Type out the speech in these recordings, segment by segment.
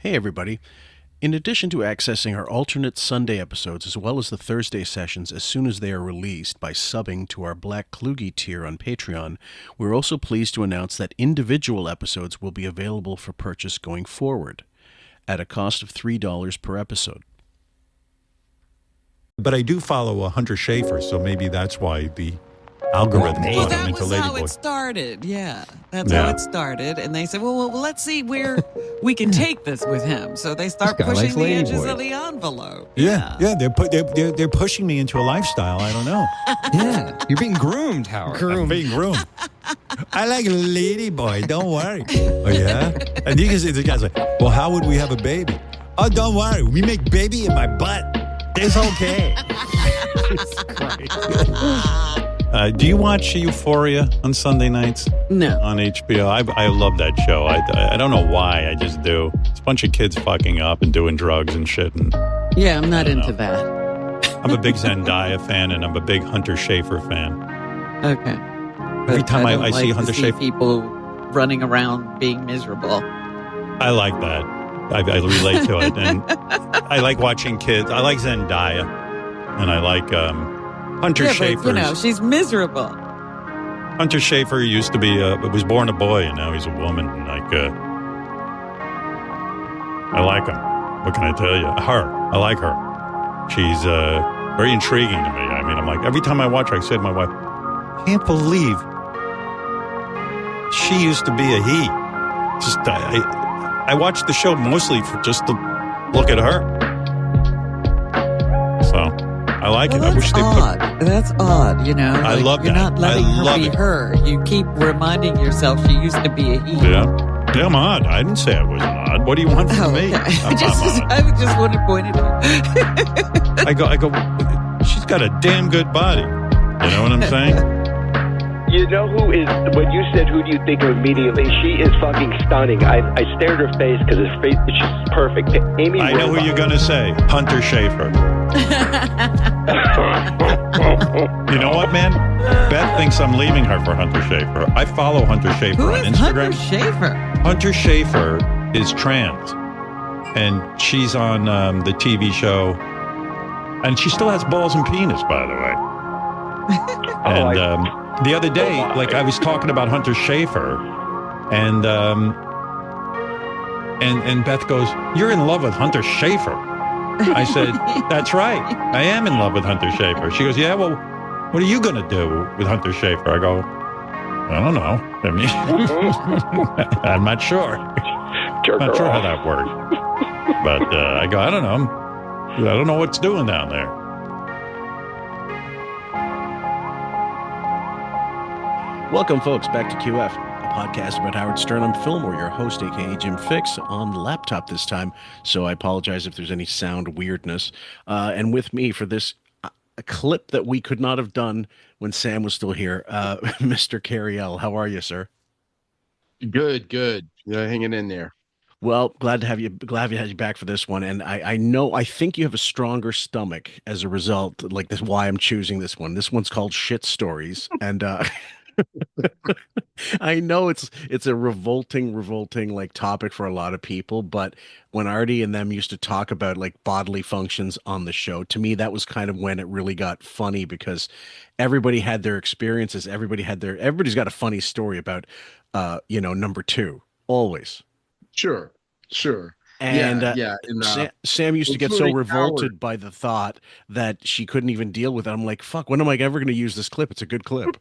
Hey, everybody. In addition to accessing our alternate Sunday episodes as well as the Thursday sessions as soon as they are released by subbing to our Black Kluge tier on Patreon, we're also pleased to announce that individual episodes will be available for purchase going forward at a cost of $3 per episode. But I do follow a Hunter Schafer, so maybe that's why the algorithm Well, put him that into was how Ladyboy. it started. Yeah, that's how it started. And they said, well, let's see where we can take this with him. So they start This guy pushing likes the edges Ladyboy. of the envelope. Yeah, they're pushing me into a lifestyle. I don't know. Yeah, you're being groomed, Howard. I'm being groomed. I like Ladyboy. Don't worry. Oh yeah. And the guy's like, well, how would we have a baby? Oh, don't worry. We make baby in my butt. It's okay. Do you watch Euphoria on Sunday nights? No. On HBO? I love that show. I don't know why. I just do. It's a bunch of kids fucking up and doing drugs and shit. And Yeah, I'm not into know. that. I'm a big Zendaya fan, and I'm a big Hunter Schafer fan. Okay. Every But time I don't see like Hunter to see Schafer, people running around being miserable. I like that. I relate to it. And I like watching kids. I like Zendaya. And I like Hunter Schafer. But, she's miserable. Hunter Schafer used to be, was born a boy, and now he's a woman. And I like him. What can I tell you? I like her. She's very intriguing to me. I mean, I'm like, every time I watch her, I say to my wife, I can't believe she used to be a he. Just, I watched the show mostly for just to look at her. So, I like it. I wish they odd. That's odd, I love you're that. not letting I her love be it. her. You keep reminding yourself she used to be a he. Yeah. Yeah, I'm odd. I didn't say I wasn't odd. What do you want from me? Okay. I'm odd. I just want to point it out. I go, she's got a damn good body. You know what I'm saying? You know who is, when you said who do you think of immediately, she is fucking stunning. I stared at her face because her face is just perfect. Amy I know who you're going to say. Hunter Schafer. You know what, man? Beth thinks I'm leaving her for Hunter Schafer. I follow Hunter Schafer Who on is Instagram. Hunter Schafer? Hunter Schafer is trans. And she's on the TV show. And she still has balls and penis, by the way. And the other day, I was talking about Hunter Schafer, and Beth goes, "You're in love with Hunter Schafer." I said, "That's right. I am in love with Hunter Schafer." She goes, "Yeah, well, what are you going to do with Hunter Schafer?" I go, "I don't know. I mean, I'm not sure. Not sure how that works." But I go, "I don't know. I don't know what's doing down there." Welcome, folks, back to QF, a podcast about Howard Stern. I'm Fillmore, your host, a.k.a. Jim Fix, on the laptop this time, so I apologize if there's any sound weirdness. And with me for this a clip that we could not have done when Sam was still here, Mr. Cary. How are you, sir? Good. Hanging in there. Well, glad to have you back for this one. And I think you have a stronger stomach as a result. Like, that's why I'm choosing this one. This one's called Shit Stories. And I know it's a revolting like topic for a lot of people, but when Artie and them used to talk about like bodily functions on the show, to me that was kind of when it really got funny, because everybody had their experiences, everybody's got a funny story about number two, always. Sure. And Sam used to get so including revolted Howard. by the thought that she couldn't even deal with it. I'm like, fuck, when am I ever going to use this clip? It's a good clip.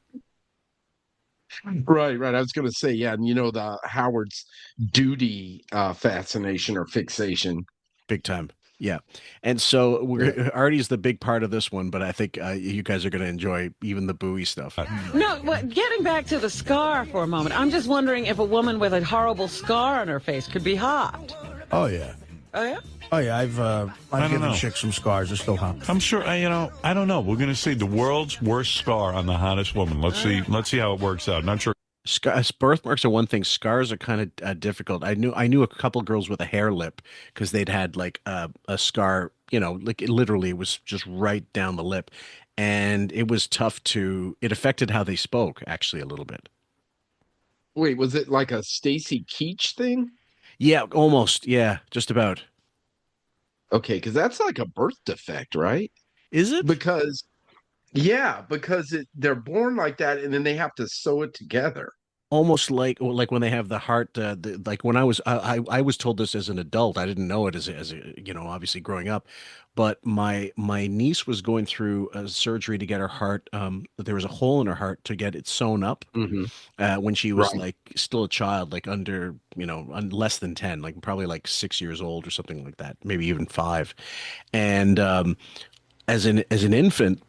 Right. I was going to say, yeah, and the Howard's duty fascination or fixation. Big time. Yeah. And so Artie's the big part of this one, but I think you guys are going to enjoy even the buoy stuff. No, getting back to the scar for a moment, I'm just wondering if a woman with a horrible scar on her face could be hot. Oh, yeah. Oh, yeah? Oh, yeah. I've given chicks some scars. They're still hot. I'm sure. I don't know. We're going to see the world's worst scar on the hottest woman. Let's see how it works out. Not sure. Birthmarks are one thing. Scars are kind of difficult. I knew a couple girls with a hair lip because they'd had like a scar. Like it literally was just right down the lip, and it was tough it affected how they spoke actually a little bit. Wait, was it like a Stacy Keach thing? Yeah, almost. Yeah, just about. Okay, because that's like a birth defect, right? Is it? Because yeah, because they're born like that, and then they have to sew it together. Almost like when they have the heart like when I was told this as an adult. I didn't know it obviously growing up, but my niece was going through a surgery to get her heart, there was a hole in her heart to get it sewn up, Hmm. when she was Right. like still a child, like under, less than 10, like probably like 6 years old or something like that, maybe even 5. And as an infant,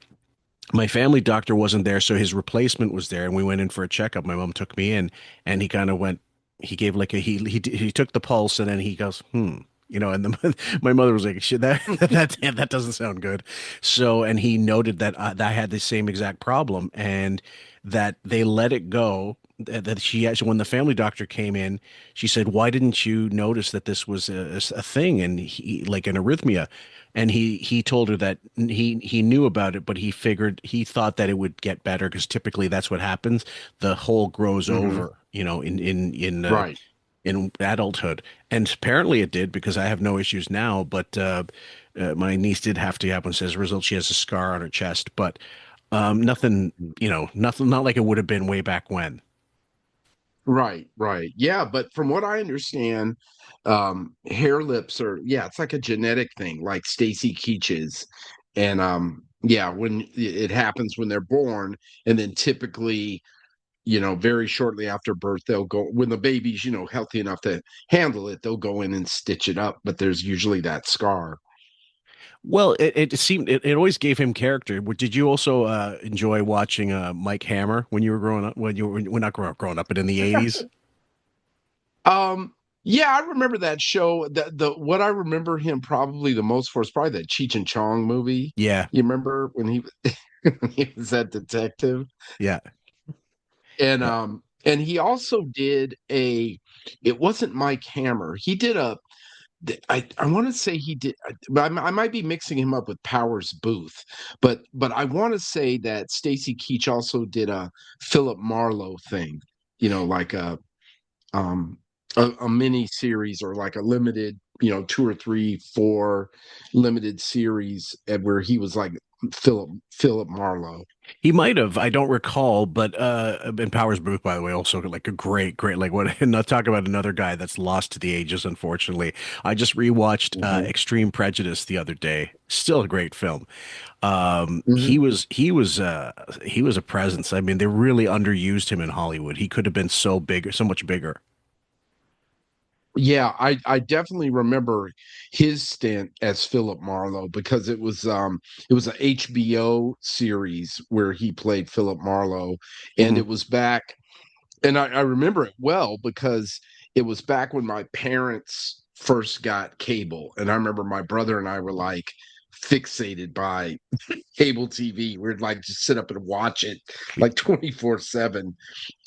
my family doctor wasn't there, so his replacement was there, and we went in for a checkup. My mom took me in, and he kind of went. He gave like he took the pulse, and then he goes, and my mother was like, "Shit, that doesn't sound good." So, and he noted that I had the same exact problem, and that they let it go. That she actually, when the family doctor came in, she said, "Why didn't you notice that this was a thing, and he like an arrhythmia?" And he told her that he knew about it, but he thought that it would get better because typically that's what happens. The hole grows Hmm. over, Right. in adulthood, and apparently it did because I have no issues now. But my niece did have to happen. So as a result, she has a scar on her chest, but nothing, nothing, not like it would have been way back when. Right, right. Yeah, but from what I understand, hair lips are, yeah, it's like a genetic thing, like Stacy Keach's. And yeah, when it happens when they're born, and then typically, very shortly after birth, they'll go when the baby's, healthy enough to handle it, they'll go in and stitch it up, but there's usually that scar. Well, it seemed it always gave him character. Did you also enjoy watching Mike Hammer when you were growing up? When you were not growing up, but in the 80s? Um, yeah, I remember that show. The what I remember him probably the most for is probably that Cheech and Chong movie. Yeah, You remember when he when he was that detective? yeah. And he also did it wasn't Mike Hammer. He did I want to say he did, but I might be mixing him up with Powers Booth, but I want to say that Stacy Keach also did a Philip Marlowe thing, like um a mini series or like a limited, 2 or 3, 4 limited series where he was like Philip Marlowe. He might have. I don't recall, but and Powers Booth, by the way, also like a great, like what. And not talk about another guy that's lost to the ages, unfortunately. I just rewatched Hmm. Extreme Prejudice the other day. Still a great film. Hmm. He was a presence. I mean, they really underused him in Hollywood. He could have been so big, so much bigger. Yeah, I definitely remember his stint as Philip Marlowe because it was a HBO series where he played Philip Marlowe, and Hmm. it was back, and I remember it well because it was back when my parents first got cable, and I remember my brother and I were like fixated by cable TV. We'd like just sit up and watch it like 24/7,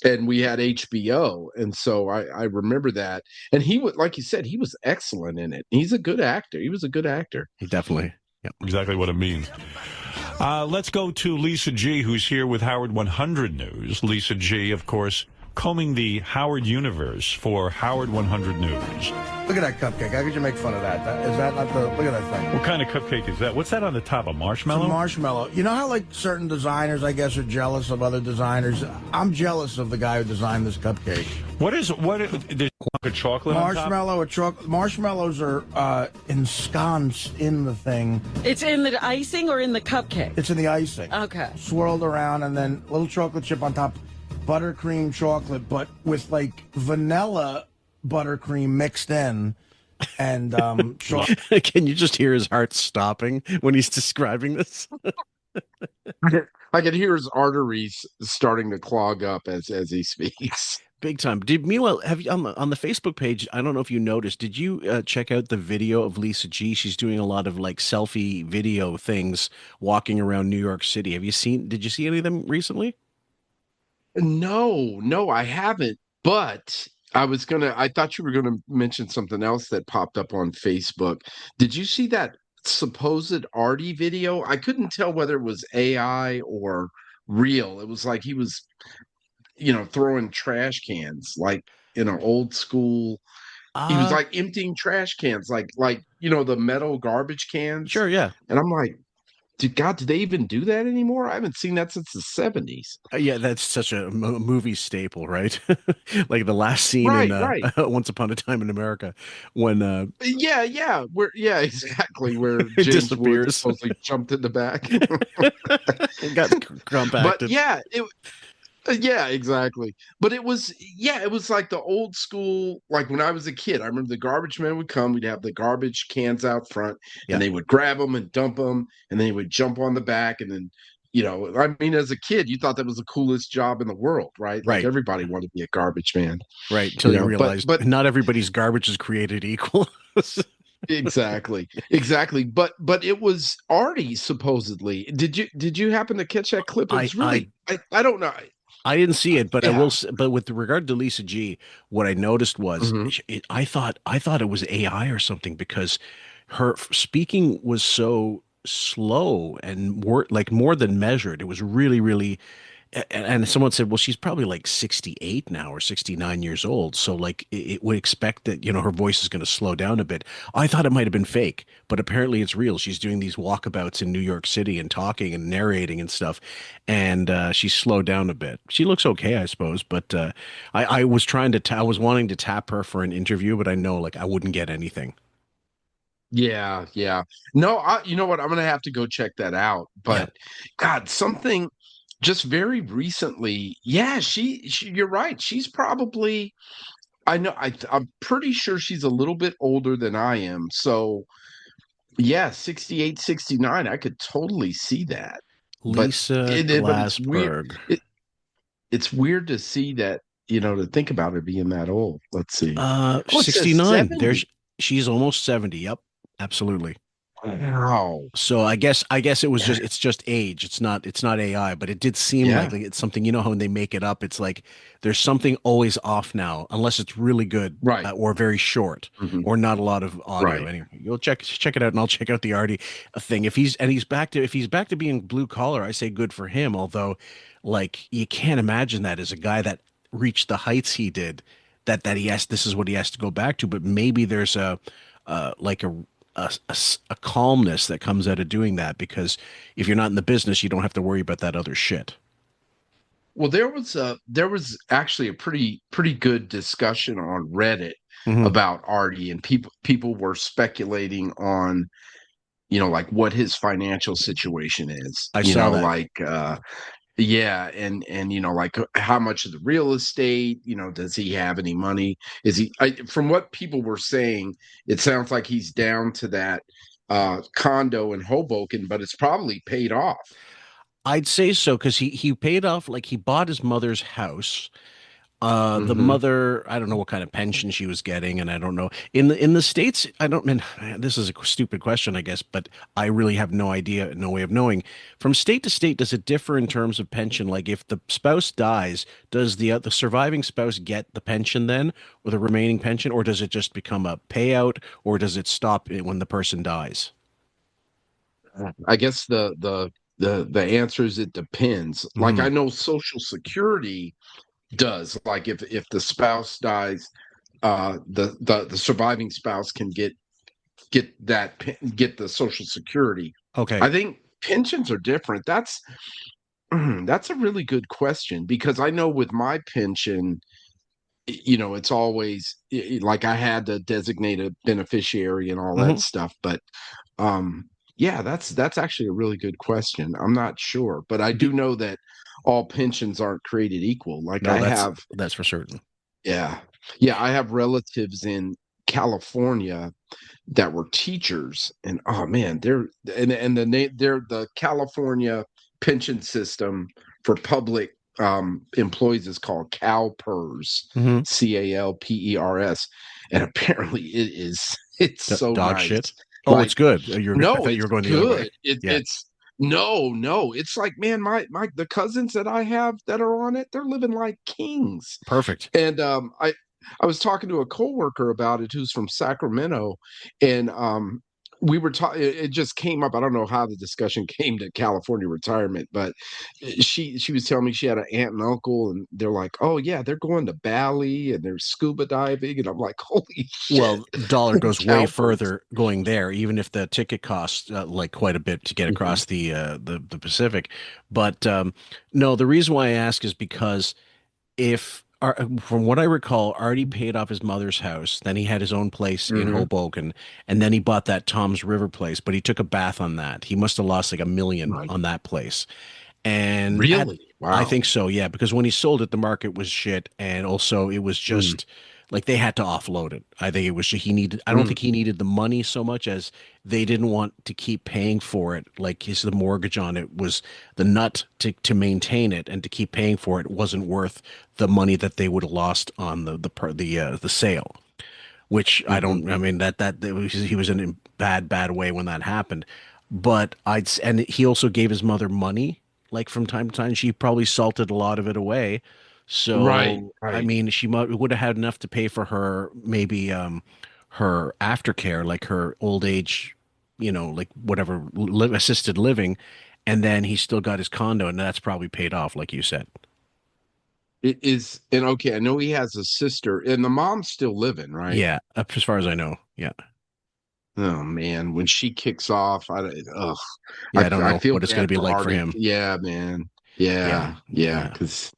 and we had HBO, and so I remember that. And he was, like you said, he was excellent in it. He's a good actor. He was a good actor. He definitely. Yep. Exactly what it means. Let's go to Lisa G, who's here with Howard 100 News. Lisa G, of course, combing the Howard universe for Howard 100 News. Look at that cupcake. How could you make fun of that? Is that not the... Look at that thing. What kind of cupcake is that? What's that on the top? A It's marshmallow? a marshmallow. You know how, like, certain designers, I guess, are jealous of other designers? I'm jealous of the guy who designed this cupcake. There's a chocolate on top? Marshmallow or chocolate. Marshmallows are ensconced in the thing. It's in the icing or in the cupcake? It's in the icing. Okay. Swirled around, and then little chocolate chip on top. Buttercream chocolate, but with, like, vanilla buttercream mixed in. And Can you just hear his heart stopping when he's describing this? I could hear his arteries starting to clog up as he speaks. Big time. Meanwhile, have you on the Facebook page? I don't know if you noticed. Did you check out the video of Lisa G? She's doing a lot of like selfie video things, walking around New York City. Have you seen? Did you see any of them recently? No, no, I haven't. But I thought you were gonna mention something else that popped up on Facebook. Did you see that supposed Artie video? I couldn't tell whether it was AI or real. It was like he was, throwing trash cans, like in an old school, He was Uh, like emptying trash cans, like the metal garbage cans. sure, yeah. And I'm like, did they even do that anymore? I haven't seen that since the 70s. Yeah, that's such a movie staple, right? Like the last scene in Right, right. Once Upon a Time in America when Yeah, yeah. Yeah, exactly. Where it James Woods disappears. supposedly jumped in the back. It got But compacted. yeah, yeah, exactly. But it was like the old school, like when I was a kid. I remember the garbage men would come, we'd have the garbage cans out front, Yeah, and they would grab them and dump them, and they would jump on the back. And then, I mean, as a kid, you thought that was the coolest job in the world, right? Like right, everybody wanted to be a garbage man, right. Until you realized but not everybody's garbage is created equal. exactly, exactly. But it was Artie supposedly. Did you happen to catch that clip? It I was I really, I don't know. I didn't see it, but I will. Yeah. But with regard to Lisa G, what I noticed was Mhm. I thought it was AI or something because her speaking was so slow and more than measured. It was really, really. And someone said, well, she's probably like 68 now or 69 years old. So like it would expect that, her voice is going to slow down a bit. I thought it might have been fake, but apparently it's real. She's doing these walkabouts in New York City and talking and narrating and stuff. And she's slowed down a bit. She looks okay, I suppose. But I was I was wanting to tap her for an interview, but I know like I wouldn't get anything. Yeah, yeah. No, you know what? I'm gonna have to go check that out. Yeah. But God, something just very recently. Yeah, you're right. She's probably. I know. I'm pretty sure she's a little bit older than I am. So yeah, 68, 69. I could totally see that. But Lisa but it's weird. Glassberg. It's weird to see that. To think about her being that old. Let's see. Oh, it says 69. 70. She's almost 70. Yep. Absolutely. Wow. So I guess it's just age. It's not AI, but it did seem Yeah. like it's something, how when they make it up, it's like there's something always off now, unless it's really good Right. or very short Mhm. or not a lot of audio. Right. Anyway, you'll check it out, and I'll check out the Artie thing. If he's back to being blue collar, I say good for him. Although, like you can't imagine that as a guy that reached the heights he did, that he has this is what he has to go back to. But maybe there's like a calmness that comes out of doing that because if you're not in the business, you don't have to worry about that other shit. Well, there was actually a pretty good discussion on Reddit Hmm. about Artie, and people were speculating on, like what his financial situation is. I saw that. Like yeah, and like how much of the real estate, does he have any money? From what people were saying, it sounds like he's down to that condo in Hoboken, but it's probably paid off. I'd say so because he paid off like he bought his mother's house. The Hmm. mother, I don't know what kind of pension she was getting, and I don't know in the States. I don't mean this is a stupid question, I guess, but I really have no idea, no way of knowing. From state to state, does it differ in terms of pension? Like if the spouse dies, does the surviving spouse get the pension then, or the remaining pension, or does it just become a payout, or does it stop when the person dies? I guess the answer is it depends. Like Hmm. I know Social Security does. Like if the spouse dies, the surviving spouse can get the Social Security. Okay. I think pensions are different. That's a really good question because I know with my pension, it's always like I had to designate a beneficiary and all that Hmm. stuff. But yeah, that's actually a really good question. I'm not sure, but I Do, do know that all pensions aren't created equal. Like no, I that's have, that's for certain. yeah, yeah, I have relatives in California that were teachers, and oh man, they're the California pension system for public employees is called CalPERS, Hmm. CalPERS, and apparently it's so Dog shit. nice. Oh, it's Like, good. I no, thought you it's were going the other way. good. It, Yeah. it's no, no. It's like, man, my the cousins that I have that are on it, they're living like kings. Perfect. And I was talking to a coworker about it who's from Sacramento, and we were talking. It just came up. I don't know how the discussion came to California retirement, but she was telling me she had an aunt and uncle, and they're like, "Oh yeah, they're going to Bali and they're scuba diving," and I'm like, "Holy shit!" Well, the dollar goes way Cowboys. further going there, even if the ticket costs like quite a bit to get Mhm. across the Pacific. But no, the reason why I ask is because if from what I recall, Artie paid off his mother's house, then he had his own place in Mhm. Hoboken, and then he bought that Tom's River place, but he took a bath on that. He must have lost like 1 million Right. on that place. And at Really? I Wow. think so, yeah, because when he sold it, the market was shit, and also it was Mm. just like they had to offload it. I think it was he needed. I don't Mm. think he needed the money so much as they didn't want to keep paying for it. Like the mortgage on it was the nut to maintain it and to keep paying for it wasn't worth the money that they would have lost on the sale. Which I Mhm. don't. I mean that was, he was in a bad way when that happened. But and he also gave his mother money like from time to time. She probably salted a lot of it away. Right. So I Right. mean, she would have had enough to pay for her maybe her aftercare, like her old age, like whatever assisted living, and then he still got his condo, and that's probably paid off, like you said. It is, and okay, I know he has a sister, and the mom's still living, right? Yeah, as far as I know. Yeah, Oh man, when she kicks off, ugh, yeah. I don't I know feel what it's going to bad be for like for Artie. him. Yeah, man. Yeah, Yeah, yeah. because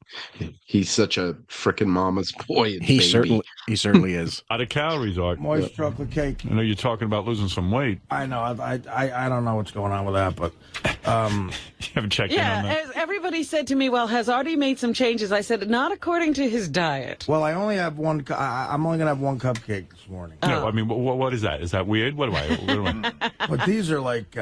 he's such a freaking mama's boy and baby. He certainly is. Out of calories, Art. Moist chocolate cake. I know you're talking about losing some weight. I know. I don't know what's going on with that, but You haven't checked in on Yeah, that. as everybody said to me, well, has Artie made some changes? I said, not according to his diet. well, I only have one. I'm only gonna have one cupcake this morning. No, I mean, what is that? Is that weird? What am I? But these are like,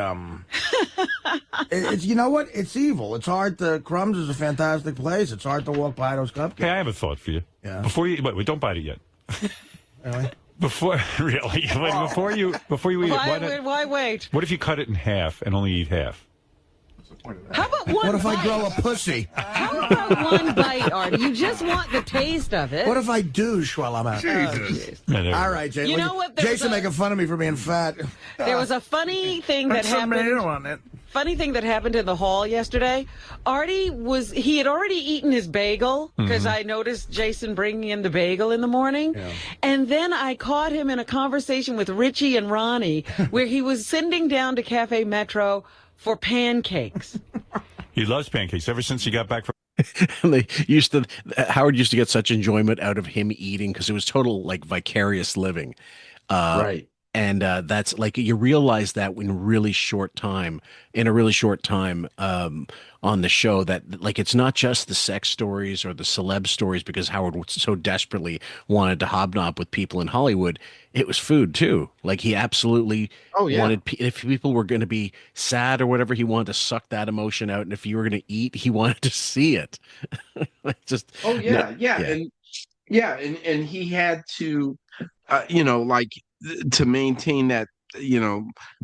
it's you know what? It's evil. It's hard to. Crumbs is a fantastic place. It's hard to walk by those cupcakes. Hey, I have a thought for you. Yeah. Before you wait, don't bite it yet. Really? Before really, wait, before you eat it, Why wait? what if you cut it in half and only eat half? How about one What if bite? I grow a pussy? How about one bite, Artie? You just want the taste of it. What if I douche while I'm at? Yeah, there we All go. right, Jason. You know what? There was Jason a- making fun of me for being fat. There was a funny thing that Put some happened. mayo on it. Funny thing that happened in the hall yesterday. Artie he had already eaten his bagel because I noticed Jason bringing in the bagel in the morning. Yeah. And then I caught him in a conversation with Richie and Ronnie where he was sending down to Cafe Metro for pancakes. He loves pancakes ever since he got back from. And Howard used to get such enjoyment out of him eating because it was total like vicarious living. Uh, Right. and that's like you realize that in a really short time on the show that like it's not just the sex stories or the celeb stories because Howard so desperately wanted to hobnob with people in Hollywood. It was food too. Like he absolutely Oh yeah. wanted if people were going to be sad or whatever, he wanted to suck that emotion out, and if you were going to eat, he wanted to see it. Like just Oh no, yeah. Yeah. yeah, And yeah, and he had to, like to maintain that,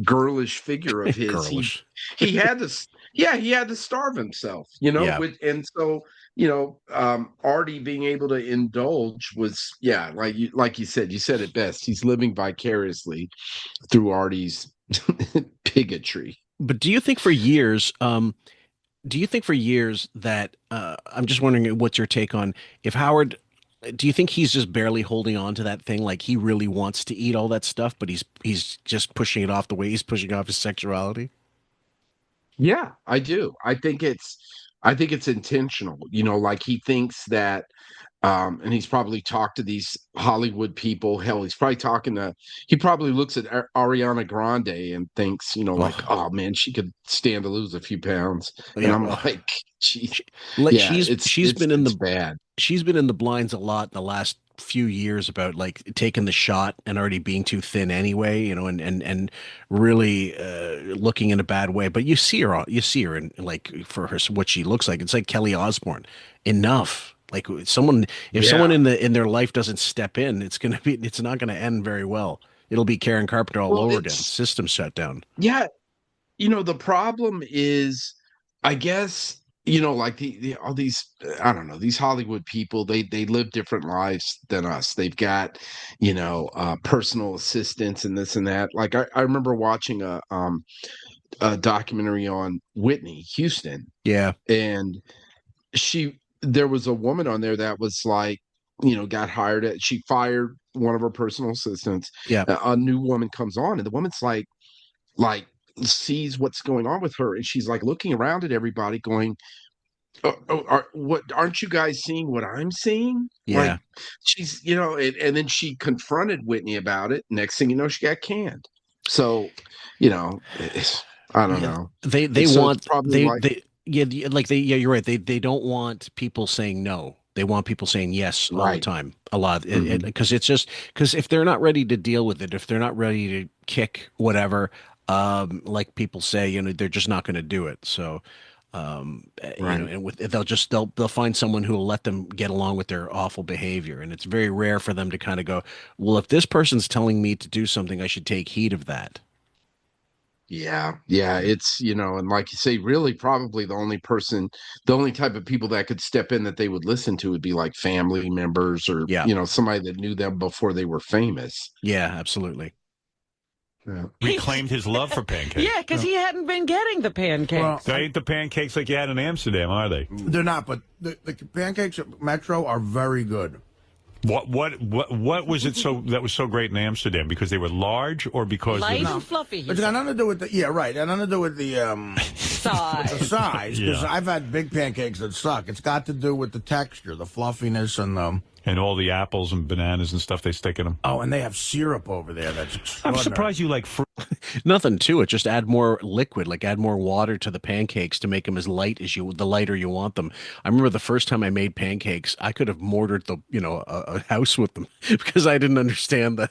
girlish figure of his. girlish. He had to, yeah, he had to starve himself, Yeah. and so Artie being able to indulge was, yeah, like you said it best. He's living vicariously through Artie's bigotry. But do you think for years that I'm just wondering what's your take on if Howard do you think he's just barely holding on to that thing like he really wants to eat all that stuff but he's just pushing it off the way he's pushing off his sexuality? Yeah, I do. I think it's intentional. Like he thinks that, and he's probably talked to these Hollywood people. Hell, he probably looks at Ariana Grande and thinks, like, Oh, oh man, she could stand to lose a few pounds. And yeah. I'm Oh. like, geez, Like yeah, it's bad. she's been in the blinds a lot in the last few years about like taking the shot and already being too thin anyway, and really looking in a bad way. But you see her in like for her what she looks like. It's like Kelly Osbourne. Enough. Like if someone Yeah. in their life doesn't step in, it's not gonna end very well. It'll be Karen Carpenter all Well, over again. it's System shut down. yeah. The problem is, I guess. like all these, I don't know, these Hollywood people, they live different lives than us. They've got, personal assistants and this and that. Like I remember watching a documentary on Whitney Houston, Yeah. and there was a woman on there that was like, got hired she fired one of her personal assistants. Yeah. A new woman comes on, and the woman's like sees what's going on with her, and she's like looking around at everybody going, what aren't you guys seeing what I'm seeing? Like Yeah. she's, and then she confronted Whitney about it. Next thing you know, she got canned. So, I don't Yeah, know. they So it's want probably like, you're right. They don't want people saying no. They want people saying yes all the right. time. A lot, Mhm. because it's just because if they're not ready to deal with it, if they're not ready to kick whatever, like people say, they're just not going to do it. So, Right. and they'll find someone who will let them get along with their awful behavior, and it's very rare for them to kind of go, well, if this person's telling me to do something, I should take heed of that. Yeah, yeah, it's, and like you say, really probably the only type of people that could step in that they would listen to would be like family members or, Yeah, somebody that knew them before they were famous. yeah, absolutely. Yeah. Reclaimed his love for pancakes. Yeah, because he hadn't been getting the pancakes. Well, They ain't the pancakes like you had in Amsterdam, are they? they're not, but the pancakes at Metro are very good. What was it that was so great in Amsterdam? Because they were large, or because Light and fluffy. It's got nothing to do with it got nothing to do with the Size. size. Because Yeah. I've had big pancakes that suck. It's got to do with the texture, the fluffiness, and and all the apples and bananas and stuff they stick in them? and they have syrup over there. That's I'm extraordinary. surprised you like fruit. Nothing to it. Just add more liquid, like add more water to the pancakes to make them as light as the lighter you want them. I remember the first time I made pancakes, I could have mortared a house with them because I didn't understand the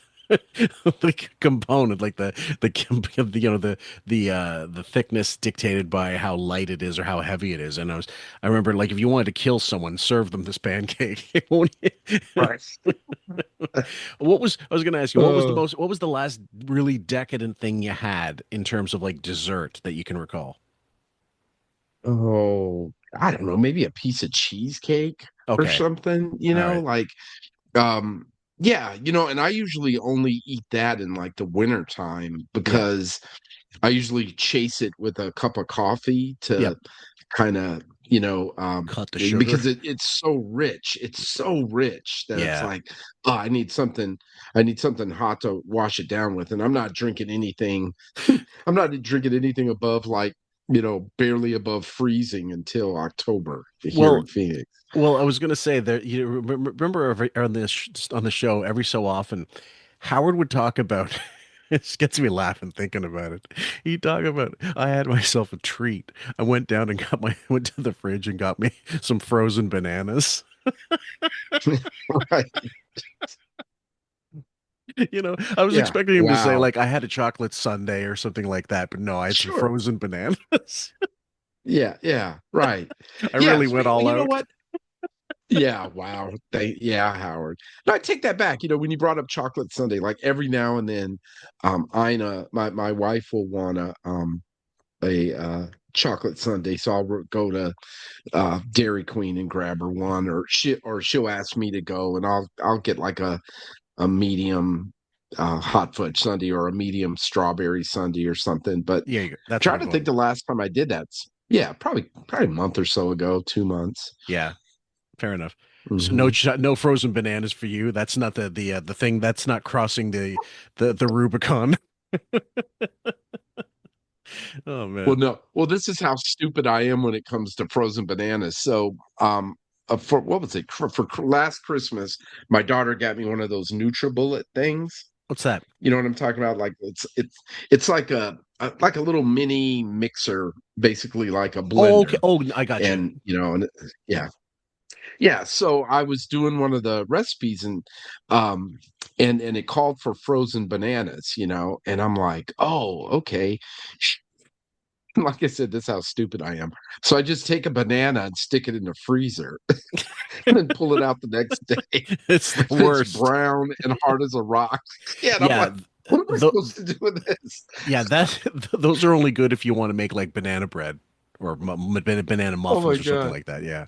component, like the thickness dictated by how light it is or how heavy it is. And I remember, like, if you wanted to kill someone, serve them this pancake. Right. I was going to ask you, what was the last really decadent thing you had in terms of like dessert that you can recall? Oh, I don't know, maybe a piece of cheesecake or Okay. something, All right. like, um, yeah, and I usually only eat that in like the winter time Yep. because I usually chase it with a cup of coffee Yep. to kind of, Cut the sugar. because it's so rich. It's so rich that it's Yeah. like, oh, I need something hot to wash it down with. And I'm not drinking anything. I'm not drinking anything above like, barely above freezing until October here Well, in Phoenix. Well, I was going to say that you remember on on the show every so often, Howard would talk about. It gets me laughing thinking about it. He'd talk about, I had myself a treat. I went down and went to the fridge and got me some frozen bananas. Right. I was Yeah. expecting him to say Wow. like I had a chocolate sundae or something like that, but no, I had some Sure. frozen bananas. Yeah. Yeah. Right. I Yeah. really went Well, all you know out. what? Yeah, wow. Yeah, Howard. No, I take that back. When you brought up chocolate sundae, like every now and then, Ina, my wife will want a chocolate sundae, so go to Dairy Queen and grab her one, or she'll ask me to go, and I'll get like a medium hot fudge sundae or a medium strawberry sundae or something. But Yeah, that's what trying I'm to think going. the last time I did that. Yeah, probably a month or so ago, 2 months. Yeah. Fair enough. So Hmm. no frozen bananas for you. That's not the thing. That's not crossing the Rubicon. Oh Well, man. no. Well, this is how stupid I am when it comes to frozen bananas. So, for what was it? Last Christmas, my daughter got me one of those NutriBullet things. What's that? You know what I'm talking about? Like it's like a little mini mixer, basically like a Oh, okay. blender. Oh, I got you. And yeah, yeah. So I was doing one of the recipes, and it called for frozen bananas, and I'm like, oh, okay. Like I said, that's how stupid I am. So I just take a banana and stick it in the freezer and then pull it out the next day. It's the And it's worst. brown and hard as a rock. Yeah, and I'm Yeah. like, what am I The, supposed to do with this? yeah, those are only good if you want to make like banana bread. or banana Oh my muffins or something God. like that. Yeah,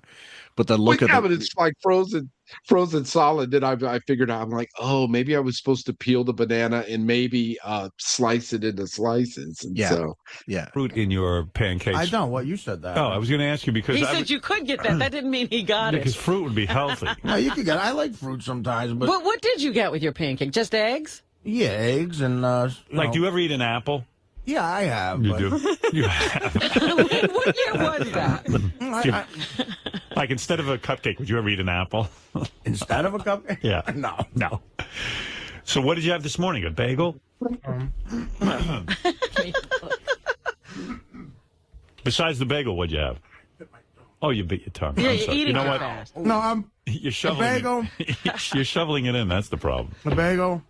but the Well, look of yeah, the but it's like frozen solid. Then I figured out, I'm like, oh, maybe I was supposed to peel the banana and maybe slice it into slices. And yeah, so, yeah. Fruit in your pancakes. I don't. What you said that? Oh, I was going to ask you because He said you could get that. That didn't mean he got because it. fruit would be healthy. No, you could get. I like fruit sometimes, but But what did you get with your pancake? Just eggs? yeah, eggs and Like, do you ever eat an apple? Yeah, I have. You but do. You have. What year was that? Like, instead of a cupcake, would you ever eat an apple? Instead of a cupcake? Yeah. No. No. So what did you have this morning? A bagel? Besides the bagel, what'd you have? Oh, you bit your tongue. Yeah, I'm you're sorry. eating You know too what? fast. No, I'm You're a shoveling bagel. You're shoveling it in. That's the problem. A bagel.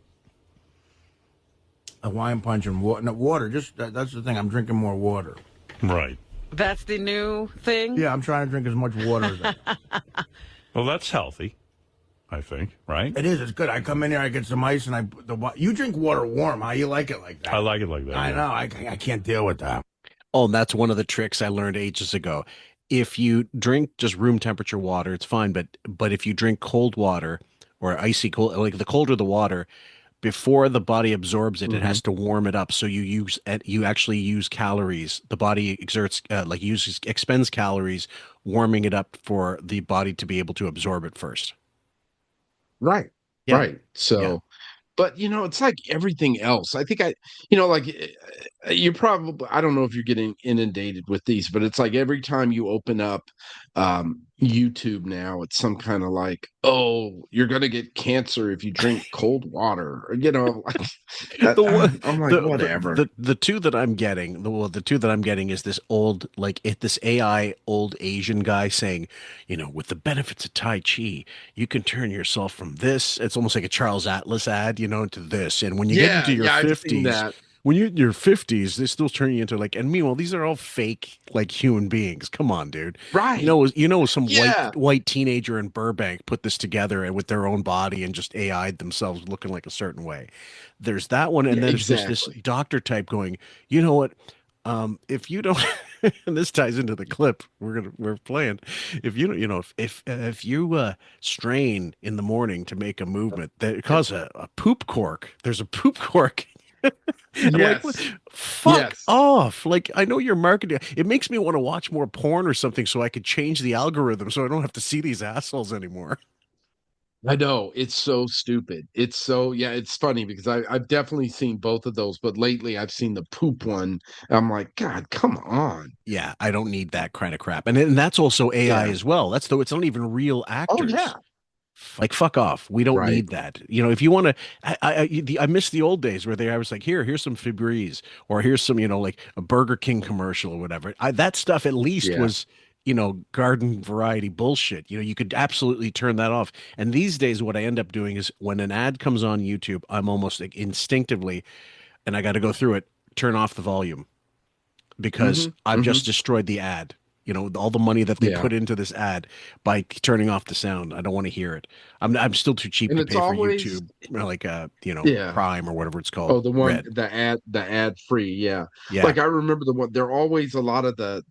A wine punch and water. No, water. Just that's the thing. I'm drinking more water. Right. That's the new thing? Yeah, I'm trying to drink as much water as I can. Well, that's healthy, I think, right? It is. It's good. I come in here, I get some ice, and you drink water warm. How you like it like that? I like it like that. I yeah. know. I can't deal with that. Oh, and that's one of the tricks I learned ages ago. If you drink just room temperature water, it's fine. But if you drink cold water or icy cold, like the colder the water, before the body absorbs it, it has to warm it up. So you actually use calories. The body expends calories, warming it up for the body to be able to absorb it first. right, Yeah. right. So, Yeah. but it's like everything else. I think like you probably, I don't know if you're getting inundated with these, but it's like every time you open up YouTube now, it's some kind of like, oh, you're gonna get cancer if you drink cold water. Or, I'm like, whatever. The two that I'm getting, the two that I'm getting is this old, this AI old Asian guy saying, with the benefits of Tai Chi, you can turn yourself from this. It's almost like a Charles Atlas ad, to this. And when you get into your I've seen 50s, that. when you're in your 50s, they still turn you into and meanwhile, these are all fake, human beings. Come on, dude. Right. Some Yeah. white teenager in Burbank put this together and with their own body and just AI'd themselves looking like a certain way. There's that one. And Yeah, then there's just this exactly. doctor type going, you know what? If you don't, and this ties into the clip we're playing. If you don't, if you strain in the morning to make a movement that cause a poop cork, there's a poop cork. And Yes. Fuck Yes. off. I know you're marketing. It makes me want to watch more porn or something so I could change the algorithm so I don't have to see these assholes anymore. I know, it's so stupid. It's so, yeah, it's funny because I've definitely seen both of those, but lately I've seen the poop one. I'm like, God, come on. Yeah, I don't need that kind of crap. And that's also AI Yeah. as well. It's not even real Oh actors. yeah. Fuck off. We don't Right. need that. If you want to, I miss the old days where I was like, here's some Febreze, or here's some, like a Burger King commercial or whatever. That stuff at least Yeah. was, garden variety bullshit. You could absolutely turn that off. And these days, what I end up doing is when an ad comes on YouTube, I'm almost instinctively, and I got to go through it, turn off the volume because I've just destroyed the ad. All the money that they Yeah. put into this ad by turning off the sound. I don't want to hear it. I'm still too cheap And to it's pay for always- YouTube, Yeah. Prime or whatever it's called. Oh, the one, Red. the ad free. Yeah. Yeah. Like I remember the one, there are always a lot of the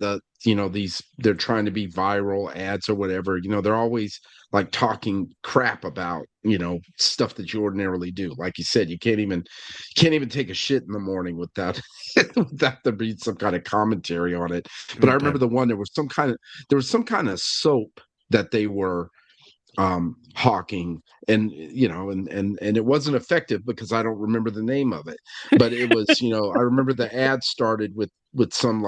these, they're trying to be viral ads or whatever. They're always like talking crap about, stuff that you ordinarily do. Like you said, you can't even take a shit in the morning without there being some kind of commentary on it. But I remember the one, there was some kind of soap that they were hawking, and and it wasn't effective because I don't remember the name of it, but it was I remember the ad started with some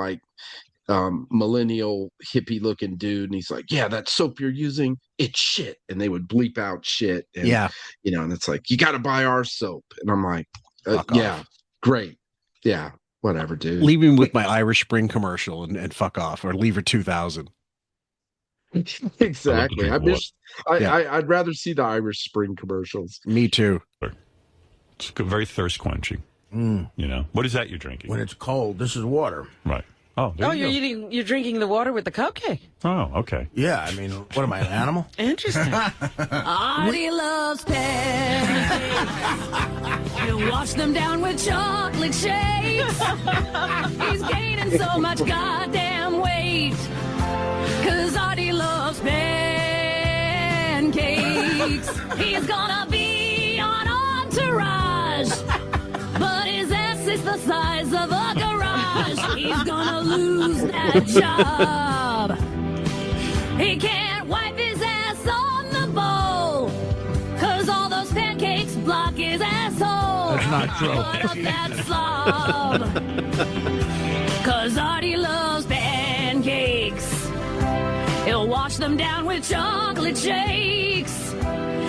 millennial hippie looking dude, and he's like, yeah, that soap you're using, it's shit, and they would bleep out shit, and Yeah. and it's like, you got to buy our soap, and I'm like, Fuck yeah, off. great, yeah, whatever, dude. Leave me with my Irish Spring commercial and fuck off, or leave her 2000. Exactly. Yeah. I'd rather see the Irish Spring commercials. Me too. It's very thirst quenching. What is that you're drinking? When it's cold, this is water. Right. Oh, there Oh, you you're go. you're drinking the water with the cupcake. Oh, okay. Yeah, I mean, what am I, an animal? Interesting. Artie loves pancakes. He'll wash them down with chocolate shakes. He's gaining so much goddamn weight. wait. 'Cause Artie loves pancakes. He's gonna be on Entourage. But his ass is the size of a garage. He's gonna lose that job. He can't wipe his ass on the bowl. 'Cause all those pancakes block his asshole. That's not true. Put up that slob. 'Cause Artie loves pancakes. He'll wash them down with chocolate shakes.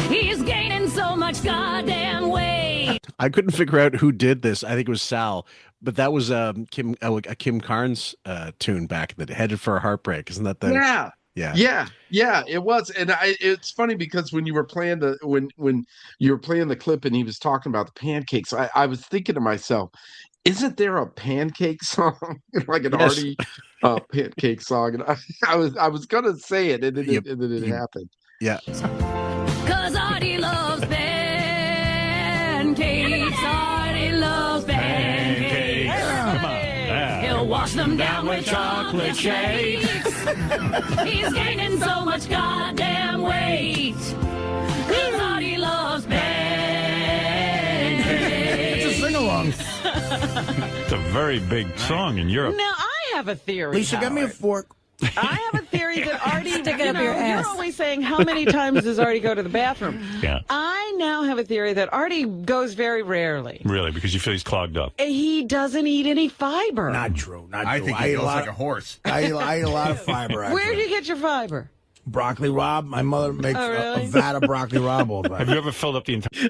He's gaining so much goddamn weight. I couldn't figure out who did this. I think it was Sal, but that was Kim a Kim Carnes tune back that Headed for a Heartbreak. Isn't that the Yeah, it was. And it's funny because when you were playing when you were playing the clip and he was talking about the pancakes, I was thinking to myself, isn't there a pancake song like an Yes. Artie pancake song? And I was gonna say it, and then it happened. Yeah. 'Cause Artie loves pancakes. Artie loves pancakes. Come on. Yeah. He'll wash them down with chocolate shakes. He's gaining so much goddamn weight. 'Cause Artie loves pancakes. It's a sing-along. It's a very big song in Europe. Now, I have a theory. Lisa, get me a Howard. fork. I have a theory that Artie, Stick it up your ass. you're always saying, how many times does Artie go to the bathroom? Yeah. I now have a theory that Artie goes very rarely. Really, because you feel he's clogged up. He doesn't eat any fiber. Not true. Not true. I think he goes like a horse. I eat a lot of fiber. Actually. Where do you get your fiber? Broccoli Rob. My mother makes Oh, really? a vat of broccoli Rob all the Have time. you ever filled up the entire?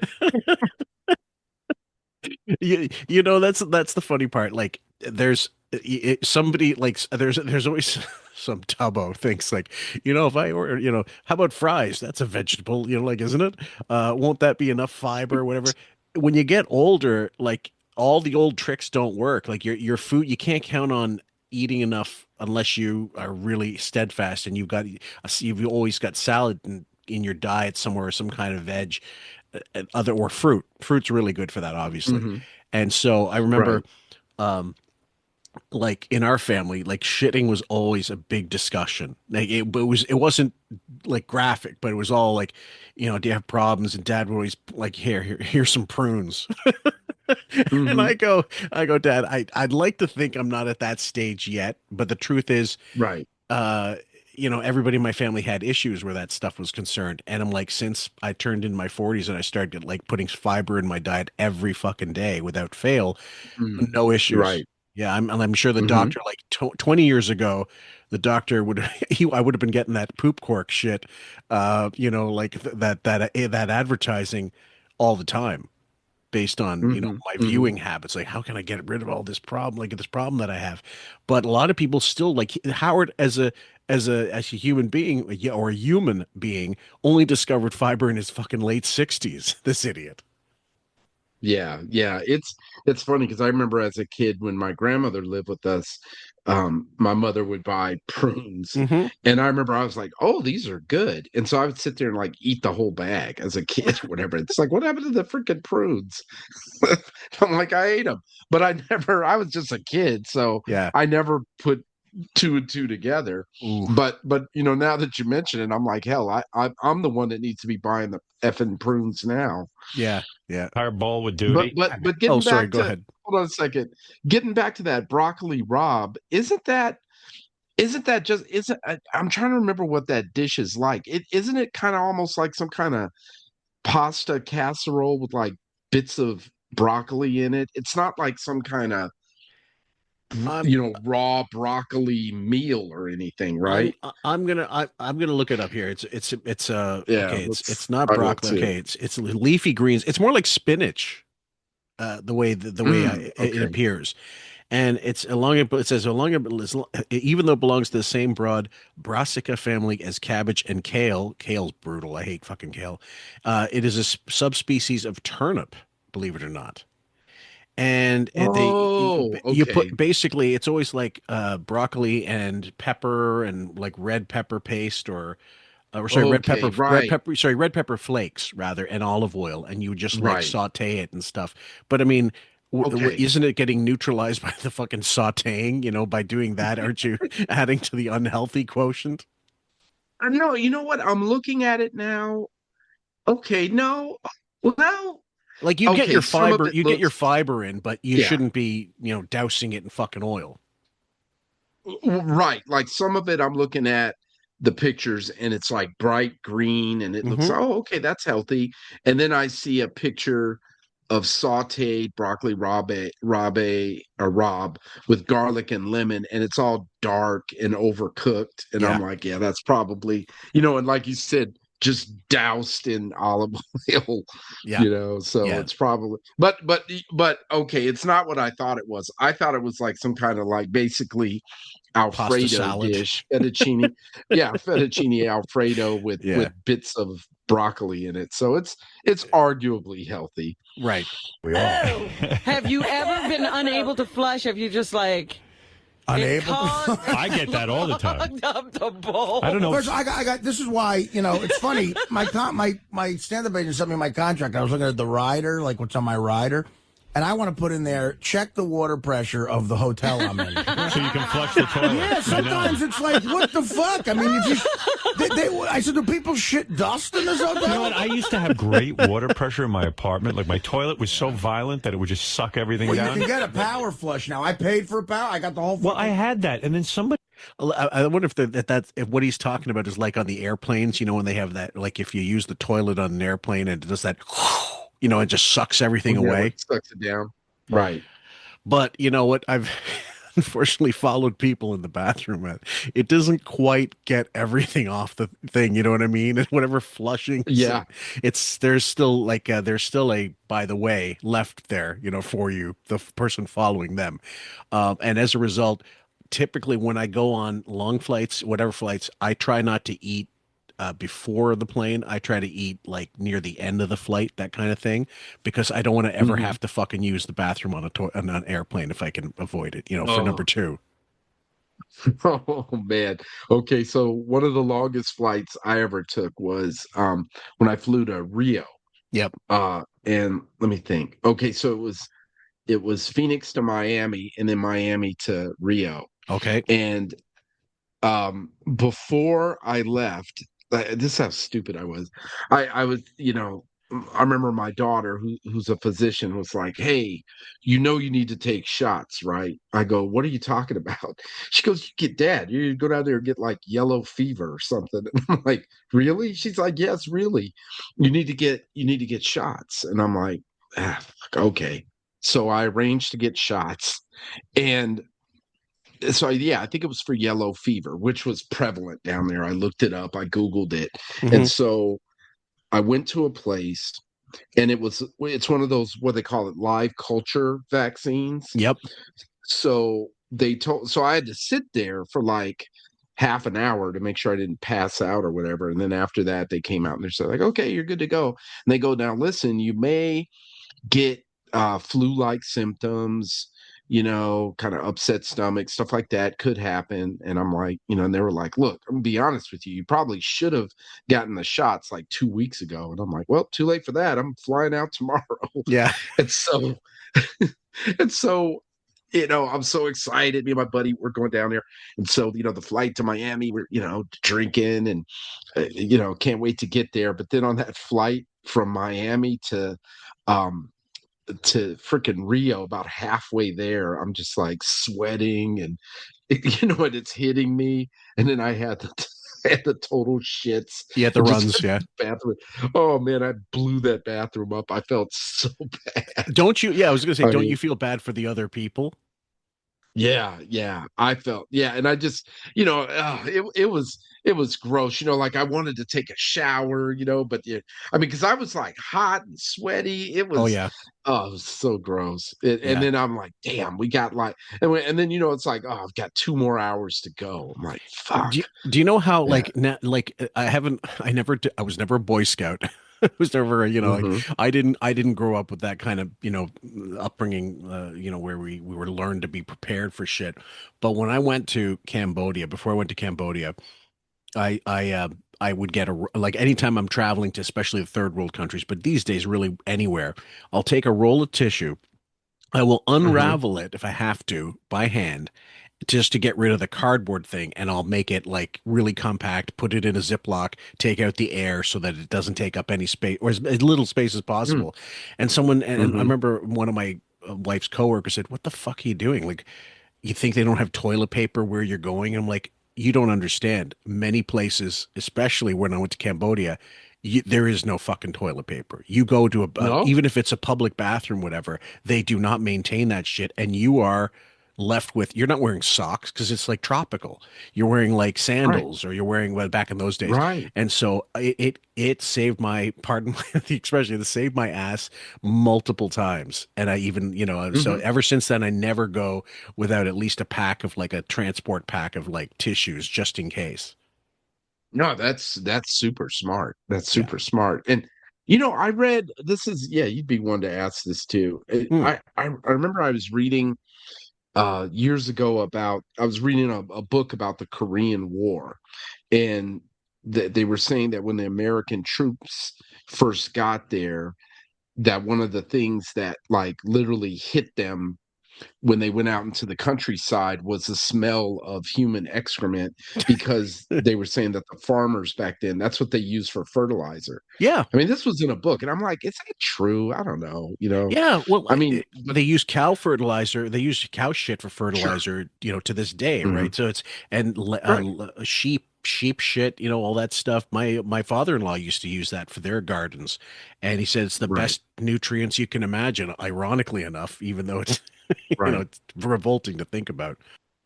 You know, that's the funny part. Like, there's somebody like there's always some tubbo thinks like, if I order, how about fries? That's a vegetable, like, isn't it? Won't that be enough fiber or whatever? When you get older, like, all the old tricks don't work. Like, your food, you can't count on eating enough unless you are really steadfast and you've always got salad in your diet somewhere, or some kind of veg, or fruit. Fruit's really good for that, obviously. Mhm. And so I remember, like, in our family, like, shitting was always a big discussion. Like, it wasn't like graphic, but it was all like, do you have problems? And Dad would always like, here's some prunes. And I go, Dad, I'd like to think I'm not at that stage yet, but the truth is, Right. everybody in my family had issues where that stuff was concerned. And I'm like, since I turned in my 40s and I started like putting fiber in my diet every fucking day without fail, no issues. Right. Yeah, I'm sure the doctor, like 20 years ago, the doctor I would have been getting that poop cork shit, like that advertising all the time, based on my viewing habits. Like, how can I get rid of all this problem, like this problem that I have? But a lot of people still, like Howard, as a human being, or a human being, only discovered fiber in his fucking late 60s. This idiot. Yeah, it's funny because I remember as a kid when my grandmother lived with us, my mother would buy prunes, and I remember I was like, "Oh, these are good," and so I would sit there and like eat the whole bag as a kid, or whatever. It's like, what happened to the freaking prunes? I'm like, I ate them, but I was just a kid, so Yeah. I never put two and two together. Ooh. But now that you mention it, I'm like, hell, I'm the one that needs to be buying the effing prunes now. Yeah. Entire bowl with duty. But getting Oh, sorry, back go to ahead. hold on a second. Getting back to that broccoli Rob, isn't that just I'm trying to remember what that dish is like. Isn't it kind of almost like some kind of pasta casserole with like bits of broccoli in it? It's not like some kind of raw broccoli meal or anything, right? I'm gonna look it up here. It's okay. It's not I will broccoli. too. Okay, it's leafy greens. It's more like spinach. The way it okay. appears, and it says even though it belongs to the same broad brassica family as cabbage and kale. Kale's brutal. I hate fucking kale. It is a subspecies of turnip. Believe it or not. And you put, basically, it's always like broccoli and pepper and like red pepper paste, or red pepper flakes rather, and olive oil, and you would just like saute it and stuff. But I mean, Okay. Isn't it getting neutralized by the fucking sautéing? By doing that, aren't you adding to the unhealthy quotient? I know. You know what? I'm looking at it now. Okay. No. Well, Like okay. Some of it you get your looks. fiber in, but you Yeah. shouldn't be, dousing it in fucking oil. Right. Like some of it, I'm looking at the pictures and it's like bright green and it looks, Hmm. oh, okay, that's healthy. And then I see a picture of sauteed broccoli rabe with garlic and lemon, and it's all dark and overcooked. And Yeah, I'm like, yeah, that's probably, and like you said, just doused in olive oil, yeah, so yeah. it's probably, but okay, it's not what I thought it was. I thought it was like some kind of like basically Pasta Alfredo salad. dish, fettuccine. Yeah, fettuccine Alfredo with Yeah, bits of broccoli in it. So it's arguably healthy. right. We all. Have you ever been unable to flush? Have you just like it Unable to. I get that all the time. clogged up the bowl? I don't know. First, I got. This is why it's funny. My stand-up agent sent me my contract. I was looking at the rider, like what's on my rider, and I want to put in there check the water pressure of the hotel I'm in. So you can flush the toilet. Yeah, sometimes it's like, what the fuck? I mean, I said, do people shit dust in this hotel? You know what? I used to have great water pressure in my apartment. Like my toilet was so violent that it would just suck everything Well, you down. can get a power flush now. I paid for a power. I got the whole. Well, I had that, and then somebody. I wonder if what he's talking about is like on the airplanes, when they have that, like if you use the toilet on an airplane and it does that, it just sucks everything Yeah, away. it sucks it down. Right. But you know what? I've unfortunately followed people in the bathroom. It doesn't quite get everything off the thing. You know what I mean? And whatever flushing, Yeah. there's still like there's still a by the way left there, for you, the person following them, and as a result, typically when I go on long flights, whatever flights, I try not to eat before the plane. I try to eat like near the end of the flight, that kind of thing, because I don't want to ever Mhm. have to fucking use the bathroom on an airplane if I can avoid it, for Oh. number two. Oh man. Okay, so one of the longest flights I ever took was when I flew to Rio. Yep. And let me think. Okay, so it was Phoenix to Miami and then Miami to Rio. Okay. And before I left, this is how stupid I was. I was, I remember my daughter who's a physician was like, "Hey, you need to take shots, right?" I go, "What are you talking about?" She goes, "You get dad. You go down there and get like yellow fever or something." And I'm like, "Really?" She's like, "Yes, really. You need to get shots." And I'm like, fuck, okay. So I arranged to get shots. And so yeah, I think it was for yellow fever, which was prevalent down there. I looked it up, I Googled it. And Hmm. so I went to a place and it's one of those what they call it live culture vaccines. Yep. So I had to sit there for like half an hour to make sure I didn't pass out or whatever. And then after that, they came out and they said, like, okay, you're good to go. And they go, now listen, you may get flu-like symptoms, kind of upset stomach, stuff like that could happen. And I'm like, and they were like, look, I'm gonna be honest with you, you probably should have gotten the shots like 2 weeks ago. And I'm like, well, too late for that. I'm flying out tomorrow. Yeah. And so, and so, I'm so excited. Me and my buddy, we're going down there. And so, the flight to Miami, we're, drinking and, can't wait to get there. But then on that flight from Miami to freaking Rio, about halfway there, I'm just like sweating and and it's hitting me. And then I had the I had the total shits. Yeah, the And just runs. Yeah. bathroom. Oh man, I blew that bathroom up. I felt so bad. Don't you? Yeah, I was gonna say, I don't mean, you feel bad for the other people? yeah. I felt, yeah, and I just, it was gross. Like I wanted to take a shower, but I mean, because I was like hot and sweaty. Oh yeah. It was so gross. And Yeah. then I'm like, damn, we got like, and then it's like, oh, I've got 2 more hours to go. I'm like, fuck. Do you know how Yeah. I was never a Boy Scout. I was never, like Hmm. I didn't grow up with that kind of, upbringing, where we were learned to be prepared for shit. But when I went to Cambodia, before I went to Cambodia, I would get like anytime I'm traveling to especially the third world countries, but these days really anywhere, I'll take a roll of tissue I will Hmm. unravel it if I have to by hand just to get rid of the cardboard thing, and I'll make it like really compact, put it in a Ziploc, take out the air so that it doesn't take up any space or as little space as possible. And and I Hmm. remember one of my wife's coworkers said, "What the fuck are you doing? Like, you think they don't have toilet paper where you're going?" I'm like, you don't understand. Many places, especially when I went to Cambodia, there is no fucking toilet paper. You go to No. even if it's a public bathroom, whatever, they do not maintain that shit, and you are left with you're not wearing socks because it's like tropical. You're wearing like Right. sandals, or you're wearing well, back in those days. Right. And so it saved my pardon the expression, it saved my ass multiple times. And I even, so Hmm. ever since then I never go without at least a pack of like a transport pack of like tissues just in case. No, that's super smart. That's Yeah. super smart. And I read this is yeah, you'd be one to ask this too. Hmm. I remember I was reading years ago about I was reading a book about the Korean War, and they were saying that when the American troops first got there, that one of the things that like literally hit them when they went out into the countryside was the smell of human excrement, because they were saying that the farmers back then, that's what they used for fertilizer. Yeah. I mean, this was in a book, and I'm like, is that true? I don't know. Yeah, well, I mean, but they use cow fertilizer. They use cow shit for sure. fertilizer, to this day, Hmm. right? So it's and Right. sheep shit, all that stuff. My father-in-law used to use that for their gardens, and he said it's the Right. best nutrients you can imagine. Ironically enough, even though it's Right. it's revolting to think about.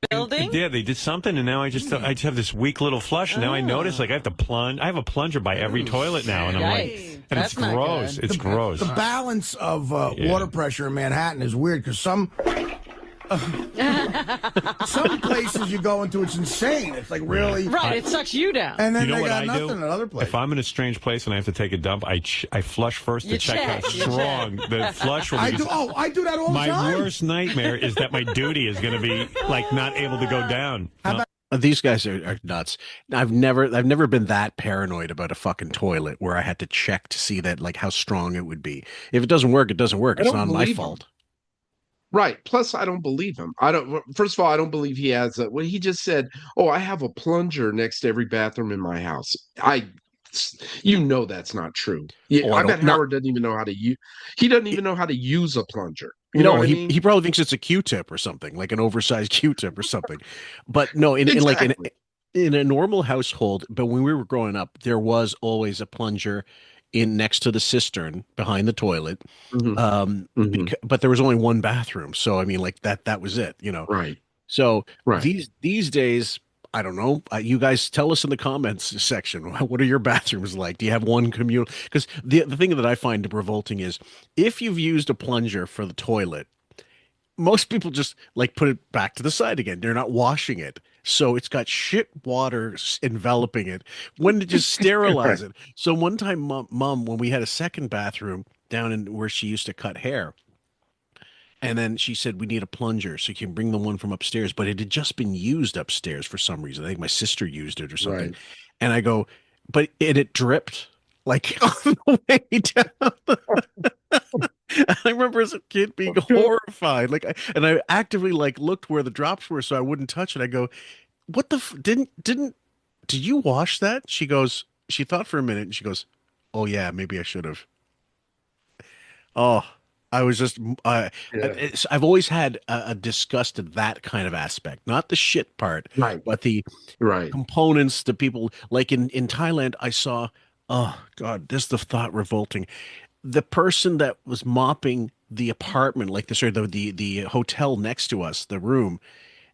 Building? Yeah, they did something, and now I just have this weak little flush. And now I notice like I have to plunge. I have a plunger by every toilet now, and I'm like, Yikes. and it's That's not gross. good. It's gross. The balance of Yeah. water pressure in Manhattan is weird because some places you go into, it's insane. It's like really Right, it sucks you down. and then You know they what got I nothing do? in another place. If I'm in a strange place and I have to take a dump, I flush first to You check how check, you strong the flush will be. I do. Oh, I do that all the My time. worst nightmare is that my duty is going to be like not able to go down. These guys are nuts. I've never been that paranoid about a fucking toilet where I had to check to see that like how strong it would be. If it doesn't work, it doesn't work. I It's don't not my believe him. fault. Right. Plus, I don't believe him. I don't. First of all, I don't believe he has a. When he just said, "Oh, I have a plunger next to every bathroom in my house," that's not true. Yeah, Oh, I I bet don't not Howard doesn't even know how to use. He doesn't even know how to use a plunger. You know no, what I he mean? probably thinks it's a Q-tip or something, like an oversized Q-tip or something. But no, in like Exactly. in a normal household, but when we were growing up, there was always a plunger in next to the cistern behind the toilet. Hmm. Hmm. But there was only one bathroom, so I mean, like that was it. Right. So Right. these days, I don't know. You guys tell us in the comments section. What are your bathrooms like? Do you have one communal? Because the thing that I find revolting is if you've used a plunger for the toilet, most people just like put it back to the side again. They're not washing it. So it's got shit water enveloping it. When to just Right. sterilize it. So one time, mom, when we had a second bathroom down in where she used to cut hair, and then she said, we need a plunger so you can bring the one from upstairs. But it had just been used upstairs for some reason. I think my sister used it or something. Right. And I go, but it dripped like on the way down. I remember as a kid being horrified. And I actively like looked where the drops were so I wouldn't touch it. I go, what the did you wash that? She thought for a minute and she goes, oh yeah, maybe I should have. Oh, I was just, Yeah. I've always had a disgust at that kind of aspect, not the shit part, Right. but the Right. components, the people, like in Thailand, I saw, oh God, this the thought revolting. The person that was mopping the apartment, like the hotel next to us, the room,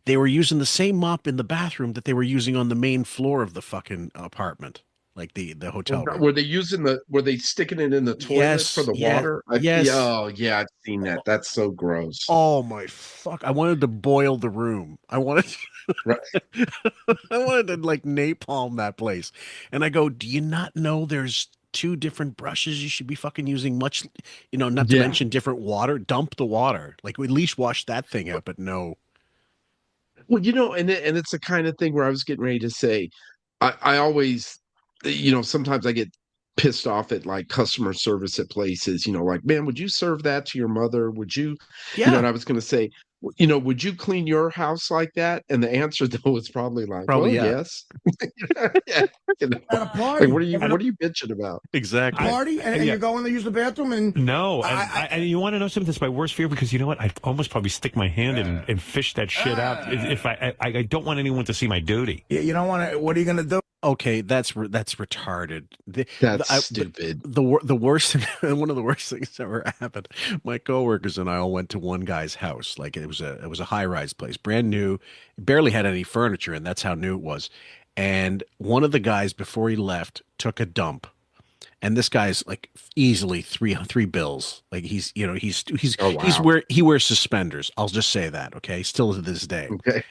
they were using the same mop in the bathroom that they were using on the main floor of the fucking apartment, like the Well, hotel room. were they sticking it in the toilet for Yes, the yeah, water? Yeah, yes. oh, yeah, I've seen that. That's so gross. Oh my fuck. I wanted to boil the room. Right. I wanted to like napalm that place. And I go, do you not know there's two different brushes you should be fucking using much, not to Yeah. mention different water? Dump the water. Like at least wash that thing out, but no. Well, and it's the kind of thing where I was getting ready to say, I always, sometimes I get pissed off at like customer service at places, like, man, would you serve that to your mother? Would you, Yeah, and I was going to say, would you clean your house like that? And the answer though was probably like, probably well, yeah. yes. Yeah, At a like, party. what are you bitching about? Exactly. Party, and you're going to use the bathroom, and No, and you want to know something? That's my worst fear, because you know what? I'd almost probably stick my hand in and fish that shit out if I don't want anyone to see my duty. you don't want to. What are you going to do? Okay, that's retarded. That's stupid. The worst one of the worst things that ever happened. My coworkers and I all went to one guy's house. Like it was a high rise place, brand new, barely had any furniture, and that's how new it was. And one of the guys before he left took a dump, and this guy's like easily three bills. Like Oh, wow. he wears suspenders. I'll just say that. Okay, still to this day. Okay.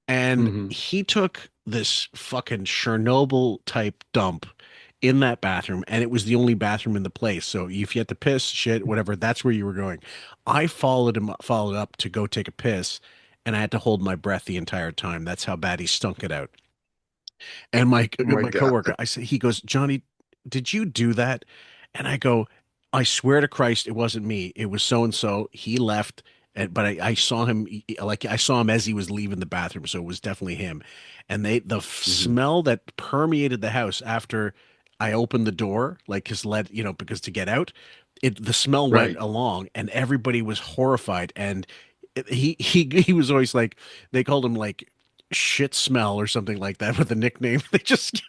And he took this fucking Chernobyl type dump in that bathroom, and it was the only bathroom in the place. So if you had to piss, shit, whatever, that's where you were going. I followed up to go take a piss, and I had to hold my breath the entire time. That's how bad he stunk it out. And my Oh my my God. coworker, he goes, Johnny, did you do that? And I go, I swear to Christ, it wasn't me. It was so and so. He left, but I saw him like I saw him as he was leaving the bathroom, so it was definitely him. And smell that permeated the house after I opened the door, like because to get out, the smell went Right. along, and everybody was horrified. And he was always like, they called him like shit smell or something like that with a nickname. They just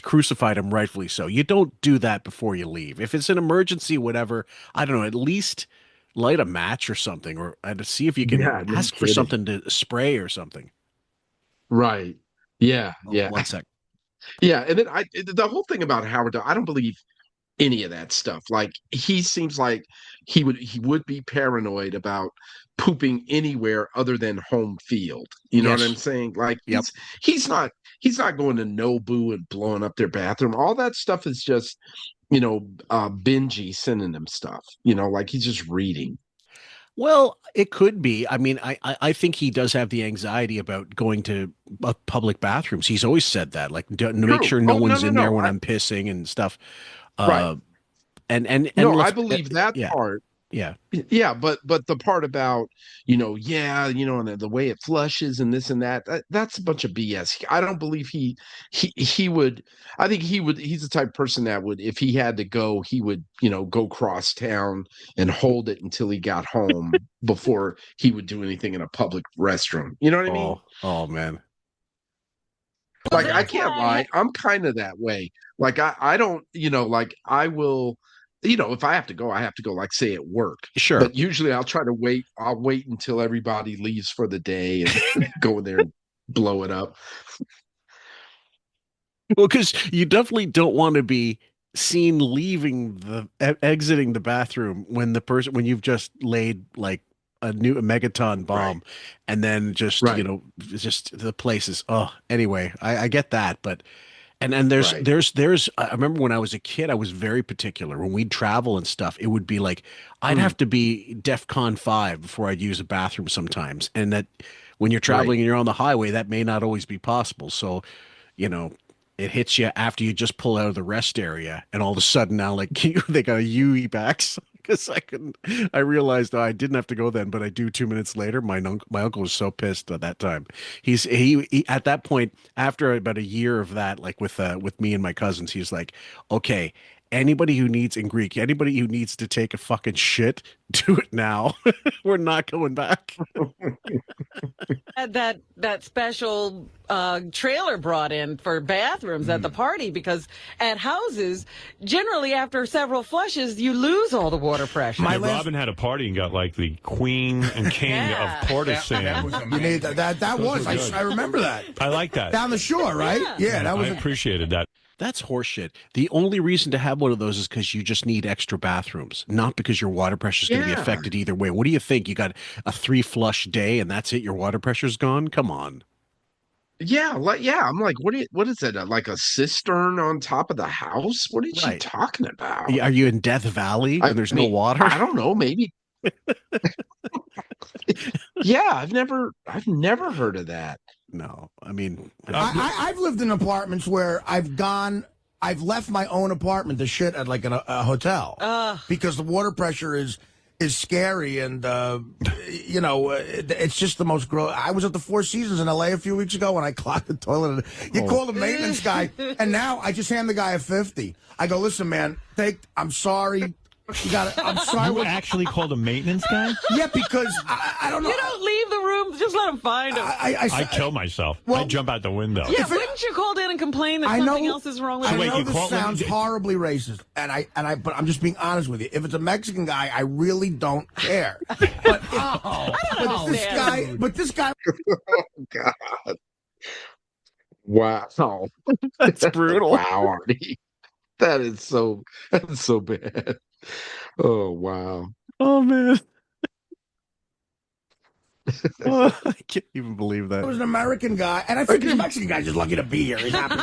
crucified him, rightfully so. You don't do that before you leave. If it's an emergency, whatever, I don't know, at least light a match or something, or see if you can Yeah, no ask for kidding. something to spray or something. Right. Yeah. Oh, Yeah. one sec. Yeah. And then the whole thing about Howard, I don't believe any of that stuff. Like he seems like he would be paranoid about pooping anywhere other than home field. You know what I'm Yes. saying? Like Yep. he's not going to Nobu and blowing up their bathroom. All that stuff is just, Benji synonym stuff. Like he's just reading. Well, it could be. I mean, I think he does have the anxiety about going to public bathrooms. He's always said that, like, to make True. sure no Oh, no, one's no, in there no. when I'm pissing and stuff. Right. Uh, and No, I let's, believe that yeah, part. yeah. Yeah, but the part about, and the way it flushes and this and that's a bunch of BS. I don't believe he would. I think he's the type of person that would, if he had to go, he would, go cross town and hold it until he got home before he would do anything in a public restroom. You know what I mean? Oh man. Like I can't lie, I'm kind of that way. Like I don't, like I will, if I have to go, I have to go, like say at work. Sure. But usually I'll wait until everybody leaves for the day and go in there and blow it up. Well, because you definitely don't want to be seen exiting the bathroom when you've just laid like a megaton bomb, and then just Right. just the places. Oh, anyway, I get that, but and there's Right. there's I remember when I was a kid, I was very particular when we'd travel and stuff. It would be like I'd have to be DEFCON 5 before I'd use a bathroom sometimes, and that when you're traveling and you're on the highway, that may not always be possible. So, you know, it hits you after you just pull out of the rest area, and all of a sudden now, like they got a UE backs because I realized I didn't have to go then, but I do 2 minutes later. My uncle was so pissed at that time. He at that point, after about a year of that, like with me and my cousins, he's like, okay. Anybody who needs to take a fucking shit, do it now. We're not going back. Had that special trailer brought in for bathrooms at the party, because at houses, generally after several flushes, you lose all the water pressure. Robin had a party and got like the queen and king Yeah. of Portishead. You need that was. I remember that. I like that. Down the shore, right? Yeah, that was. I appreciated that. That's horseshit. The only reason to have one of those is because you just need extra bathrooms, not because your water pressure is going to be Yeah. affected either way. What do you think? You got a 3 flush day and that's it? Your water pressure's gone? Come on. Yeah, I'm like, what is it? Like a cistern on top of the house? What is she Right. talking about? Are you in Death Valley I and there's mean, no water? I don't know, maybe. Yeah, I've never heard of that. no. I mean, I've lived in apartments where I've left my own apartment to shit at like a hotel because the water pressure is scary, and it's just the most gross. I was at the Four Seasons in LA a few weeks ago when I clogged the toilet. You call the maintenance guy, and now I just hand the guy a 50. I go, listen, man, I'm sorry. I'm sorry. You actually called a maintenance guy? Yeah, because I don't know. You don't leave the room. Just let him find him. I kill myself. I jump out the window. Yeah, wouldn't you call in and complain that something else is wrong with I you? know this sounds horribly racist, but I'm just being honest with you. If it's a Mexican guy, I really don't care. But this guy. Oh God! Wow, that's brutal. Wow, Artie, that's so bad. Oh wow. Oh man. Oh, I can't even believe that. It was an American guy, and I think the Mexican guy's just lucky to be here. He's happy.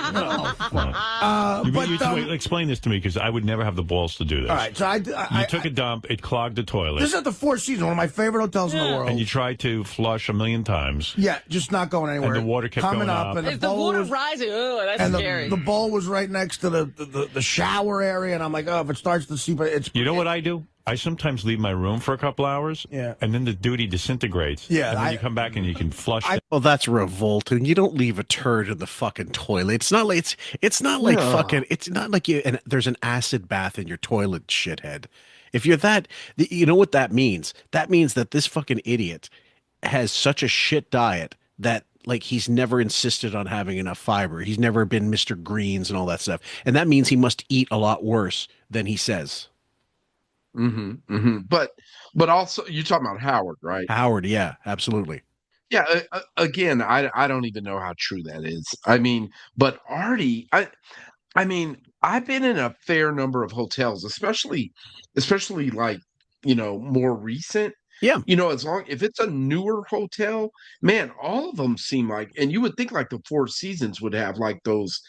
Explain this to me, because I would never have the balls to do this. All right, so you took a dump, it clogged the toilet. This is at the Four Seasons, one of my favorite hotels in the world. And you tried to flush a million times. Yeah, just not going anywhere. And the water kept coming going up. and If the water rising, that's and scary. The bowl was right next to the shower area, and I'm like, oh, if it starts to seep, it's. You know what I do? I sometimes leave my room for a couple hours, and then the duty disintegrates. Yeah, and then you come back and you can flush it. Well, that's revolting. You don't leave a turd in the fucking toilet. It's not like fucking. It's not like there's an acid bath in your toilet, shithead. If you're that, you know what that means? That means that this fucking idiot has such a shit diet that like he's never insisted on having enough fiber. He's never been Mr. Greens and all that stuff, and that means he must eat a lot worse than he says. But also you're talking about Howard, right? Howard, yeah, absolutely. Yeah. Again, I don't even know how true that is. I mean, but Artie, I mean, I've been in a fair number of hotels, especially like more recent. Yeah. If it's a newer hotel, man, all of them seem like, and you would think like the Four Seasons would have like those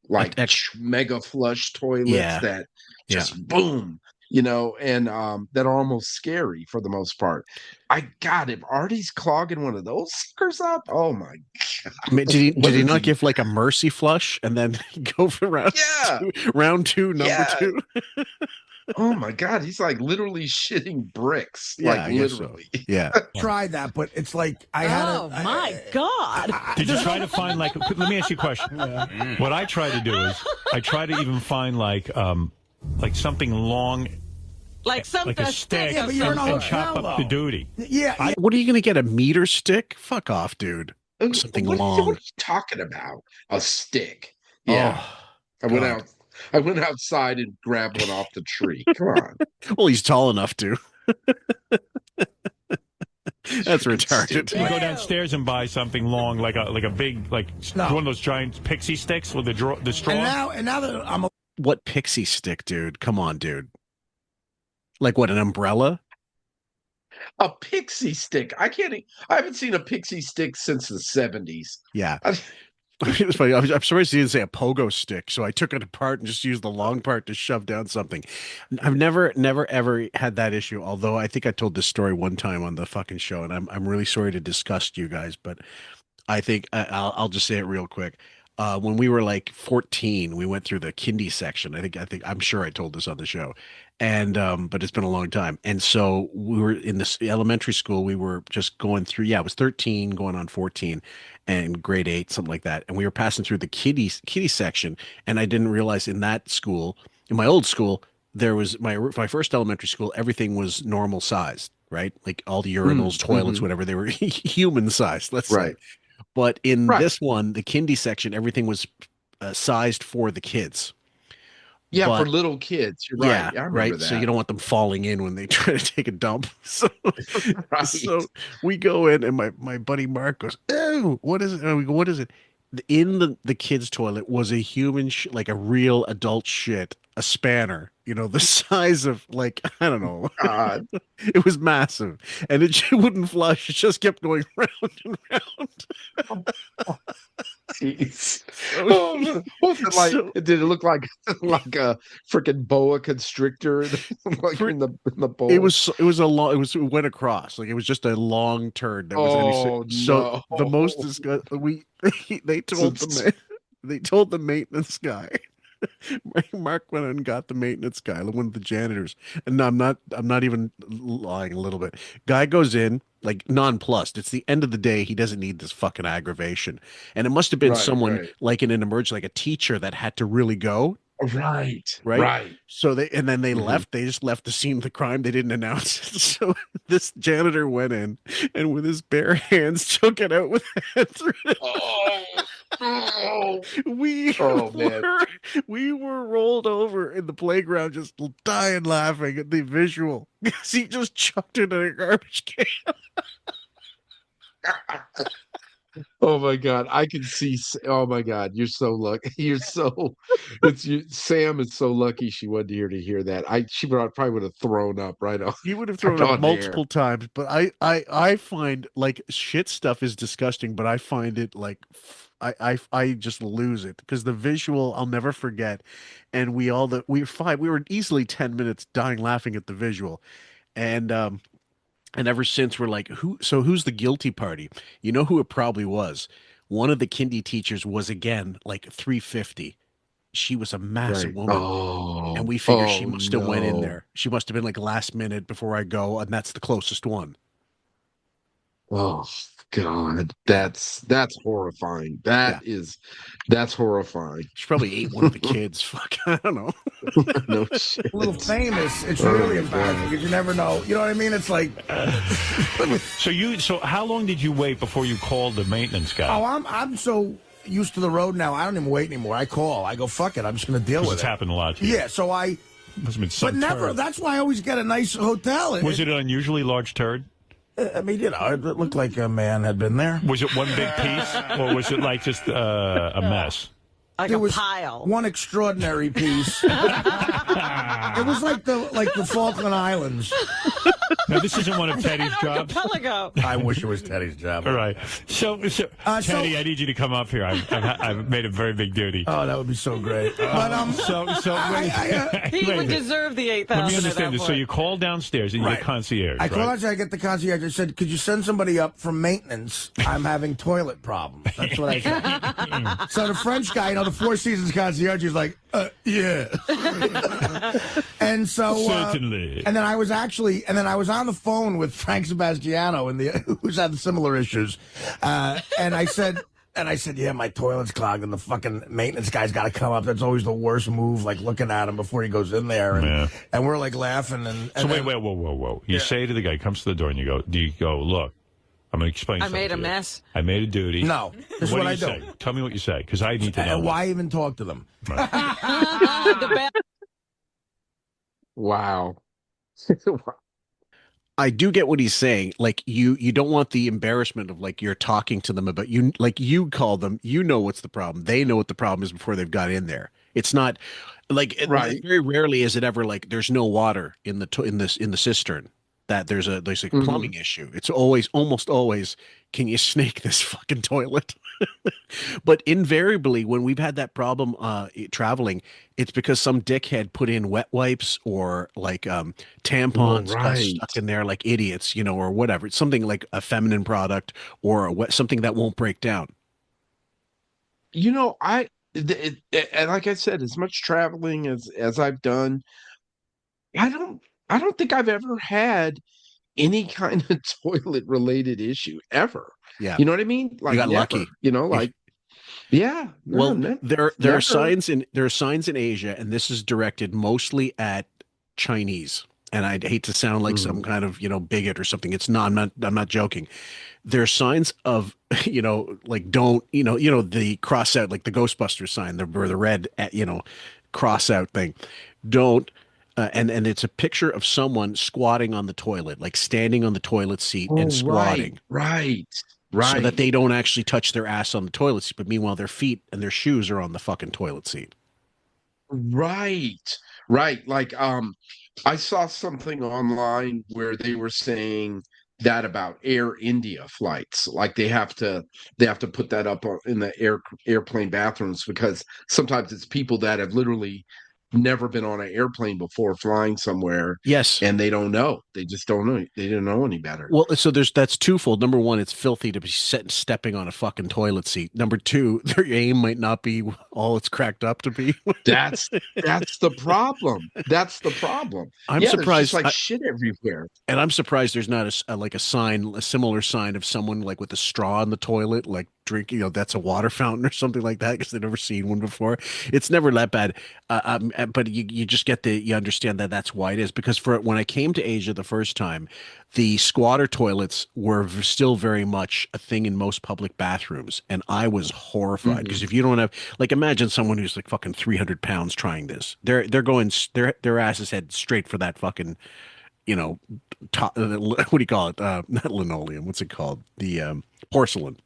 like mega flush toilets that just boom. And that are almost scary for the most part. If Artie's clogging one of those suckers up, oh my God. I mean, did he not give like a mercy flush and then go for round two, number two? Oh my God, he's like literally shitting bricks. Like literally. So. Yeah. Tried that, but it's like my God. Did you try to find like? Let me ask you a question. What I try to do is I try to even find like something long, like a stick, and chop up the duty. Yeah. What are you going to get, a meter stick? Fuck off, dude. Something long. What are you talking about? A stick? Yeah. Oh, I went outside and grabbed one off the tree. Come on. Well, he's tall enough to. That's retarded. You go downstairs and buy something long, like a big, one of those giant pixie sticks with the straw. And now that I'm what pixie stick, dude? Come on, dude. Like what, an umbrella? A pixie stick. I haven't seen a pixie stick since the 70s. Yeah. It's funny. I'm surprised you didn't say a pogo stick. So I took it apart and just used the long part to shove down something. I've never, ever had that issue. Although I think I told this story one time on the fucking show, and I'm really sorry to disgust you guys, but I think I'll just say it real quick. When we were like 14, we went through the kindy section. I'm sure I told this on the show, and but it's been a long time. And so we were in this elementary school. We were just going through. Yeah, I was 13, going on 14, and grade 8, something like that. And we were passing through the kiddie section, and I didn't realize in that school, in my old school, there was my first elementary school. Everything was normal sized, right? Like all the urinals, toilets, whatever. They were human sized. Let's say. But in this one, the kindy section, everything was sized for the kids. Yeah, for little kids. You're right. Yeah, I remember that. So you don't want them falling in when they try to take a dump. So, so we go in, and my buddy Mark goes, "Oh, what is it?" And we go, "What is it?" In the kids' toilet was a human, like a real adult shit, a spanner. The size of like, I don't know. God. It was massive, and it wouldn't flush. It just kept going round and round. Jeez. So Oh, what was it like? so Did it look like like a freaking boa constrictor, like for, in the bowl? it was a long it went across like it was just a long turd that was any Oh so no! the most disgust we they told they told the maintenance guy. Mark went and got the maintenance guy, one of the janitors, and no, I'm not even lying a little bit. Guy goes in like nonplussed. It's the end of the day. He doesn't need this fucking aggravation, and it must have been Right, someone right, like in an emergency, like a teacher that had to really go. right, Right. right. So they and then they Mhm. left. They just left the scene of the crime. They didn't announce it. So this janitor went in and with his bare hands took it out with hands. Oh, oh, We oh man! were we were rolled over in the playground, just dying laughing at the visual because he just chucked it in a garbage can. Oh my God, I can see. Oh my God, you're so lucky. You're so. It's you. Sam is so lucky she wasn't here to hear that. She probably would have thrown up right on, He would have right thrown up on air. multiple times, but I find like shit stuff is disgusting, but I find it like I just lose it because the visual I'll never forget, and we were easily 10 minutes dying laughing at the visual, and ever since we're like who's the guilty party? You know who it probably was? One of the kindy teachers was again like 350. She was a massive Right. woman. And Oh. we figure she Oh must have went in no. there. She must have been like last minute before I go, and that's the closest one. Oh God. Yeah, That's horrifying. yeah. That's horrifying. She probably ate one of the kids. Fuck, I don't know. No shit. A little famous, it's Oh really my embarrassing God. because you never know. You know what I mean? It's like, So how long did you wait before you called the maintenance guy? oh, I'm so used to the road now. I don't even wait anymore. I call. I go, fuck it. I'm just going to deal 'Cause with it's it. happened a lot to you. Yeah. So Must have been but some never. turd. That's why I always get a nice hotel. Was it an unusually large turd? I mean, you know, it looked like a man had been there. Was it one big piece, or was it like just a mess? Like There a was pile. one extraordinary piece. It was like the Falkland Islands. Now, this isn't one of Teddy's jobs. Archipelago. I wish it was Teddy's job. All right. So Teddy, I need you to come up here. I've made a very big duty. Oh, that would be so great. But He would deserve the 8,000. Let me understand this. So you call downstairs and you get concierge. I called right? outside, I get the concierge. I said, could you send somebody up from maintenance? I'm having toilet problems. That's what I said. So the French guy, you know, the Four Seasons concierge, he's like, yeah. And so, Certainly. and then I was on the phone with Frank Sebastiano who's had similar issues. And I said, yeah, my toilet's clogged, and the fucking maintenance guy's got to come up. That's always the worst move, like looking at him before he goes in there. And we're like laughing. So wait, whoa. You say to the guy, comes to the door, and do you go, look, I'm going to explain I something made a to you. mess. I made a duty. No, this is what do I you do. say? Tell me what you say, because I need to know. And why even talk to them? Wow. I do get what he's saying. Like you don't want the embarrassment of like you're talking to them about you call them, you know what's the problem. They know what the problem is before they've got in there. It's not like Right. very rarely is it ever like there's no water in the cistern. That there's a plumbing issue. It's almost always, can you snake this fucking toilet? But invariably, when we've had that problem traveling, it's because some dickhead put in wet wipes or like tampons got stuck in there like idiots, you know, or whatever. It's something like a feminine product or something that won't break down. You know, and like I said, as much traveling as I've done, I don't think I've ever had any kind of toilet related issue ever. Yeah. You know what I mean? Like You got never, lucky. you know, like yeah. Well, there never. are signs in Asia, and this is directed mostly at Chinese. And I'd hate to sound like some kind of, you know, bigot or something. It's not. I'm not joking. There are signs of, you know, like don't, the cross out, like the Ghostbusters sign, or the red, you know, cross out thing. Don't. And it's a picture of someone squatting on the toilet, like standing on the toilet seat and squatting. Right. So that they don't actually touch their ass on the toilet seat, but meanwhile their feet and their shoes are on the fucking toilet seat. Right. Like I saw something online where they were saying that about Air India flights. Like they have to put that up in the airplane bathrooms, because sometimes it's people that have literally never been on an airplane before flying somewhere. Yes. And they don't know. They just don't know. They didn't know any better. Well, so that's twofold. Number one, it's filthy to be stepping on a fucking toilet seat. Number two, their aim might not be all it's cracked up to be. That's the problem. That's the problem. I'm There's surprised, just like shit everywhere. and I'm surprised there's not like a sign, a similar sign of someone like with a straw in the toilet, like drinking. That's a water fountain or something like that, because they've never seen one before. It's never that bad. But you just get you understand that that's why it is. Because when I came to Asia the first time, the squatter toilets were still very much a thing in most public bathrooms, and I was horrified because if you don't have, like, imagine someone who's like fucking 300 pounds trying this, they're going their asses head straight for that fucking, what do you call it? Not linoleum. What's it called? The porcelain.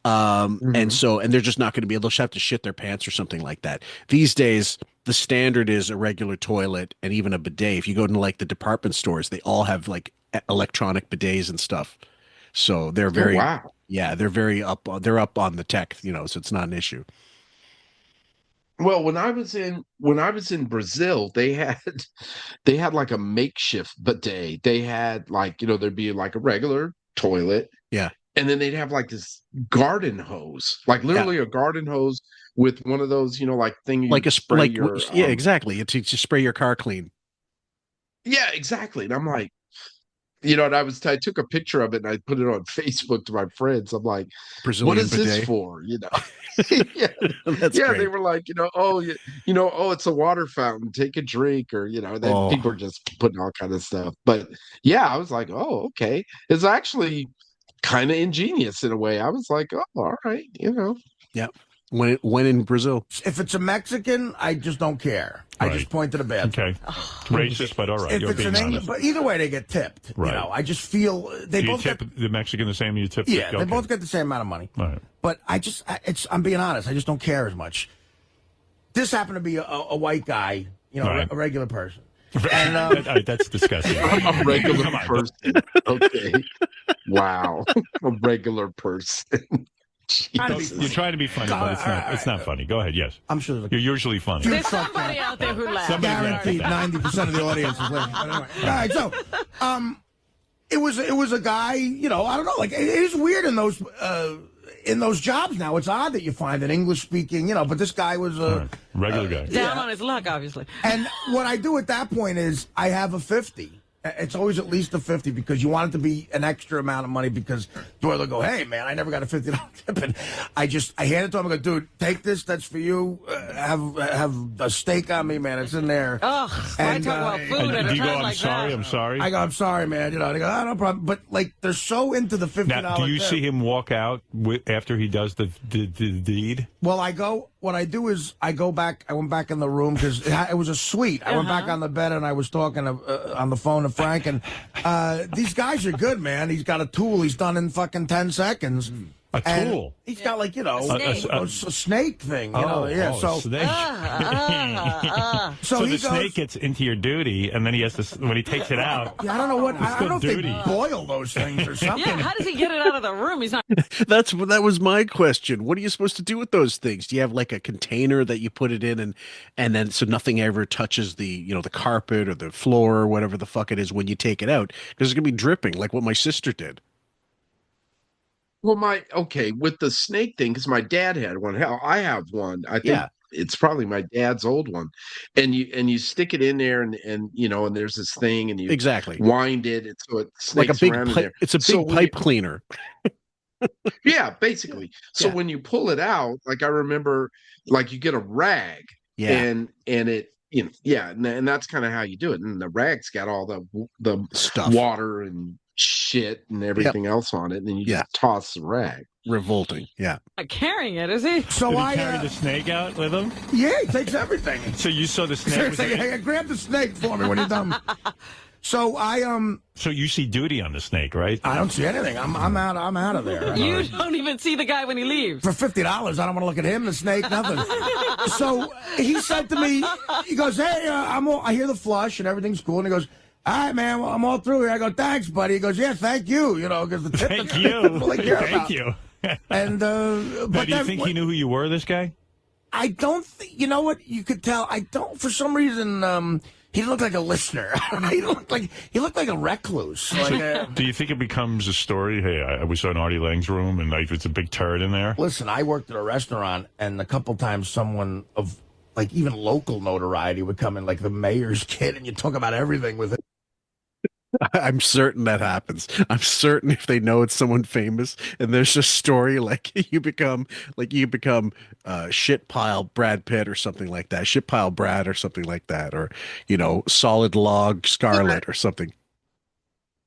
And they're just not going to be able to have to shit their pants or something like that. These days, the standard is a regular toilet and even a bidet. If you go to like the department stores, they all have like electronic bidets and stuff. So they're very, they're very up. They're up on the tech, so it's not an issue. Well, when I was in Brazil, they had like a makeshift bidet. They had like, there'd be like a regular toilet. Yeah. And then they'd have like this garden hose, like literally a garden hose with one of those, like thing you like a spray like your, yeah, exactly. It's to spray your car clean. Yeah, exactly. And I'm like, and I took a picture of it and I put it on Facebook to my friends. I'm like, Brazilian what is bidet. This for? Yeah, That's yeah. great. They were like, oh, it's a water fountain. Take a drink, or people are just putting all kind of stuff. But yeah, I was like, oh, okay. It's actually kind of ingenious in a way. I was like, oh, all right, Yeah. When in Brazil. If it's a Mexican, I just don't care. I just point to the bathroom. Okay. Racist, but all right. If You're it's being an honest. but either way, they get tipped. Right. I just feel they Do you both tip get, the Mexican the same you tip? yeah, the, they both get the same amount of money. Right. But I'm being honest. I just don't care as much. This happened to be a white guy, Right. a regular person. And, that's disgusting. A regular person. Okay. Wow. A regular person. You're trying to be funny, but it's not funny. Go ahead. Yes. I'm sure You're usually funny. There's somebody out there who laughs. Guaranteed 90% of the audience is laughing. But anyway. All right, so it was a guy, I don't know, like it is weird in those jobs now. It's odd that you find an English speaking, but this guy was a regular guy. Down on his luck, obviously. And what I do at that point is I have a 50. It's always at least a 50 because you want it to be an extra amount of money because they'll go, hey, man, I never got a $50 tip. And I hand it to him. I go, dude, take this. That's for you. Have a steak on me, man. It's in there. Oh, I talk about food at a do you go, time I'm like sorry, that. I'm sorry? I go, I'm sorry, man. They go, oh, no problem. But, like, they're so into the $50 Now, do you tip. see him walk out after he does the deed? Well, what I do is I go back. I went back in the room because it was a suite. I went back on the bed and I was talking on the phone to Frank. And these guys are good, man. He's got a tool he's done in fucking 10 seconds. A tool? He's got like, a snake thing. Snake. So he the goes, snake gets into your duty, and then he has to, when he takes it out. Yeah, I don't know what. I don't know if duty. they boil those things or something. Yeah, how does he get it out of the room? He's not. That was my question. What are you supposed to do with those things? Do you have like a container that you put it in and then so nothing ever touches the the carpet or the floor or whatever the fuck it is when you take it out? Because it's gonna be dripping like what my sister did. Well, with the snake thing, because my dad had one. Hell, I have one. I think it's probably my dad's old one. And you stick it in there and and there's this thing and you wind it and so it snakes like a big around in there. It's a big pipe cleaner. Yeah, basically. So when you pull it out, like I remember, like you get a rag, and it, and that's kind of how you do it. And the rag's got all the stuff, water and shit and everything else on it, and then you just toss the rag. Revolting. Yeah. Not carrying it, is he? So Did he carry the snake out with him? Yeah, he takes everything. So you saw the snake? Hey, grab the snake for me when you're done. So So you see duty on the snake, right? I don't see anything. I'm out of there. You don't even see the guy when he leaves. For $50, I don't want to look at him, the snake, nothing. So he said to me, he goes, hey, I hear the flush and everything's cool. And he goes, all right, man, well, I'm all through here. I go, thanks, buddy. He goes, yeah, thank you. You know, because the tip. Thank that's you. all they care Thank about. you. And Now, but do you think he knew who you were, this guy? I don't think. You know what? You could tell. I don't. For some reason, he didn't look like a listener. He looked like a recluse. Like, Do you think it becomes a story? Hey, I was in Artie Lang's room, and like, it's a big turd in there. listen, I worked at a restaurant, and a couple times someone of like even local notoriety would come in, like the mayor's kid, and you talk about everything with it. I'm certain that happens. I'm certain if they know it's someone famous and there's a story like you become shit pile Brad Pitt or something like that, shit pile Brad or something like that, or solid log Scarlett or something.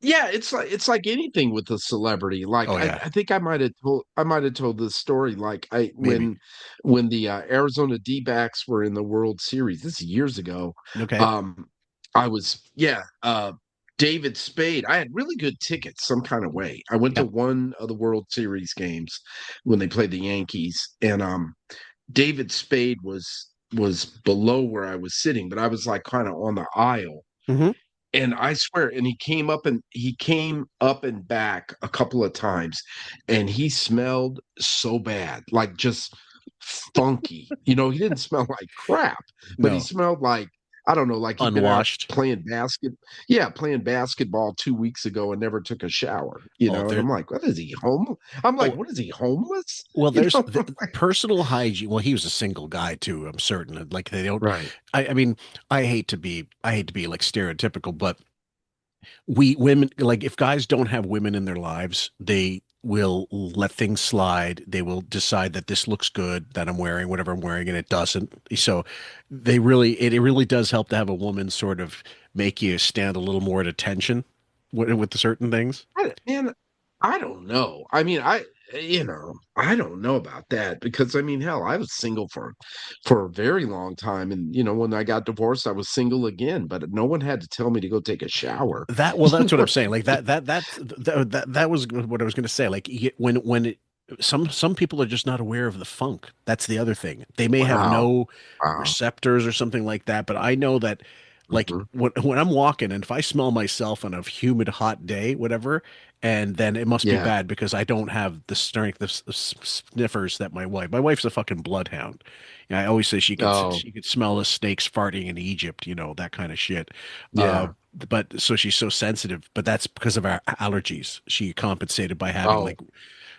Yeah, it's like anything with a celebrity. Like Oh yeah, I think I might have told this story. Like maybe. when the Arizona D-backs were in the World Series, this is years ago. Okay. Um, I was David Spade. I had really good tickets some kind of way. I went to Yep. one of the World Series games when they played the Yankees, and David Spade was below where I was sitting, but I was like kind of on the aisle. Hmm. And I swear, and he came up and back a couple of times, and he smelled so bad, like just funky. You know, he didn't smell like crap, but he No, smelled like, I don't know, like he'd been out unwashed. playing basketball 2 weeks ago and never took a shower, you Oh, know. And there. I'm like, what is he home? I'm like, Oh, what is he, homeless? well, You there's know? personal hygiene. Well, he was a single guy too. I'm certain. Like they don't. Right. I mean, I hate to be like stereotypical, but we women, like if guys don't have women in their lives, they will let things slide. They will decide that this looks good, that I'm wearing whatever I'm wearing, and it doesn't. So it really does help to have a woman sort of make you stand a little more at attention with certain things. Man, I don't know. I mean, I don't know about that because I mean, hell, I was single for a very long time, and when I got divorced, I was single again. But no one had to tell me to go take a shower. You That's what know? I'm saying. Like that was what I was going to say. Like some people are just not aware of the funk. That's the other thing. They may have Wow, no wow. receptors or something like that, but I know that like Mhm. when I'm walking and if I smell myself on a humid hot day, whatever, and then it must be Yeah. bad because I don't have the strength of sniffers that my wife's a fucking bloodhound. I always say Oh, she could smell the snakes farting in Egypt, that kind of shit. Uh, yeah. but so she's so sensitive, but that's because of our allergies. She compensated by having Oh, like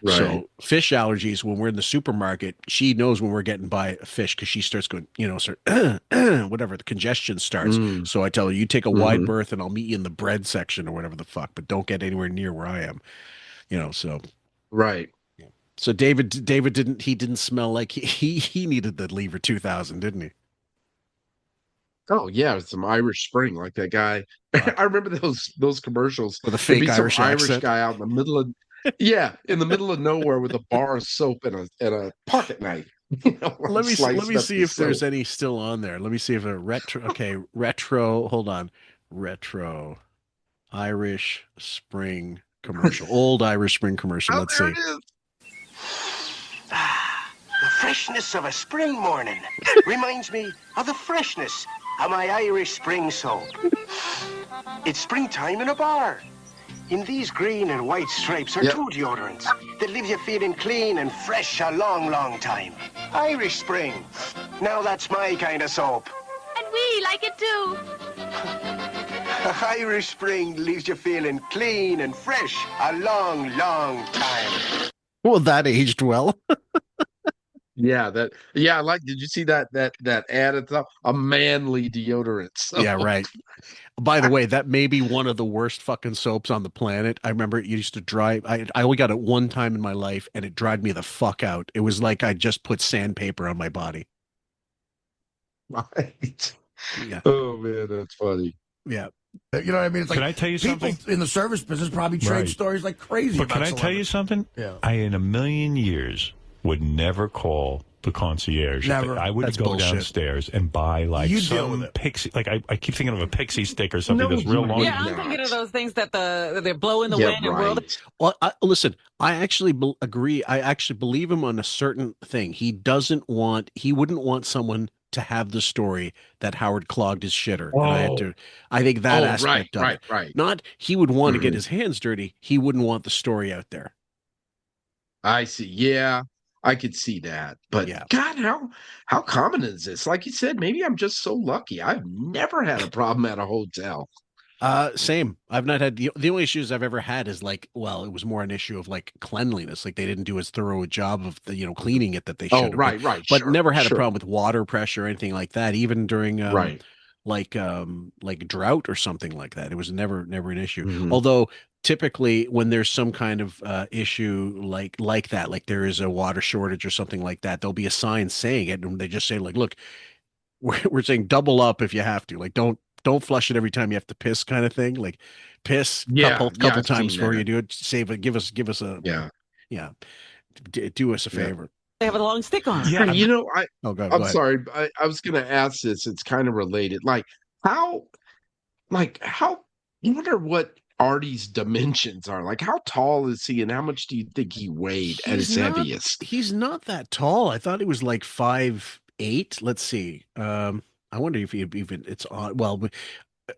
right. so fish allergies. When we're in the supermarket, she knows when we're getting by a fish because she starts going, whatever the congestion starts. Mm, So I tell her, you take a wide hmm. berth and I'll meet you in the bread section or whatever the fuck, but don't get anywhere near where I am. So Right. yeah. So David didn't smell like he needed the Lever 2000, didn't he? Oh yeah, some Irish Spring, like that guy. I Fuck. remember those commercials. With a There'd fake be some Irish Irish accent. guy out in the middle of, yeah, in the middle of nowhere with a bar of soap and a pocket knife, like Let me slicing up see the if there's soap. any still on there. Let me see if a retro, hold on. Retro Irish Spring commercial. Old Irish Spring commercial. Oh, Let's there see. it is. The freshness of a spring morning reminds me of the freshness of my Irish Spring soap. It's springtime in a bar. In these green and white stripes are Yep. two deodorants that leave you feeling clean and fresh a long, long time. Irish Spring. Now that's my kind of soap. And we like it too. Irish Spring leaves you feeling clean and fresh a long, long time. Well, that aged well. Yeah, I like. Did you see that ad at the top? A manly deodorant. So Yeah, right. By the way, that may be one of the worst fucking soaps on the planet. I remember it used to drive. I only got it one time in my life, and it dried me the fuck out. It was like I just put sandpaper on my body. right. Yeah, Oh man, that's funny. yeah. You know what I mean? It's like Can I tell you people something? in the service business probably trade Right. stories like crazy. But can about I tell you celebrities. something? Yeah. I, in a million years, would never call the concierge. Never. I would That's go bullshit. downstairs and buy like You deal with some it. pixie. Like I keep thinking of a pixie stick or something No, that's real you long. Yeah, I'm not. thinking of those things that they're blowing the Yeah, wind and whirl. right. Well, listen, I actually agree. I actually believe him on a certain thing. He wouldn't want someone to have the story that Howard clogged his shitter. And Oh, I think that right, aspect of right, it. right. Not he would want to get Mhm. his hands dirty. He wouldn't want the story out there. I see. Yeah, I could see that. But Yeah. God, how common is this? Like you said, maybe I'm just so lucky. I've never had a problem at a hotel. Same. I've not had the only issues I've ever had is like, well, it was more an issue of like cleanliness. Like they didn't do as thorough a job of cleaning it that they Oh, should have. right, But sure, never had a sure. problem with water pressure or anything like that, even during Right. like drought or something like that. It was never an issue. Mhm. Although typically when there's some kind of issue like that, like there is a water shortage or something like that, there'll be a sign saying it, and they just say like, look, we're saying double up if you have to. Like don't flush it every time you have to piss, kind of thing. Like piss Yeah, yeah, couple I've times seen before you that. do it. Save it. Give us a Yeah, yeah. Do us a yeah. favor. They have a long stick on. Yeah, Hey, Oh, go I'm ahead. sorry. I was going to ask this. It's kind of related. How, how, I wonder what Artie's dimensions are. Like, how tall is he and how much do you think he weighed at He's his not heaviest? he's not that tall. I thought he was like 5'8". Let's see. I wonder if he even it's on. Well,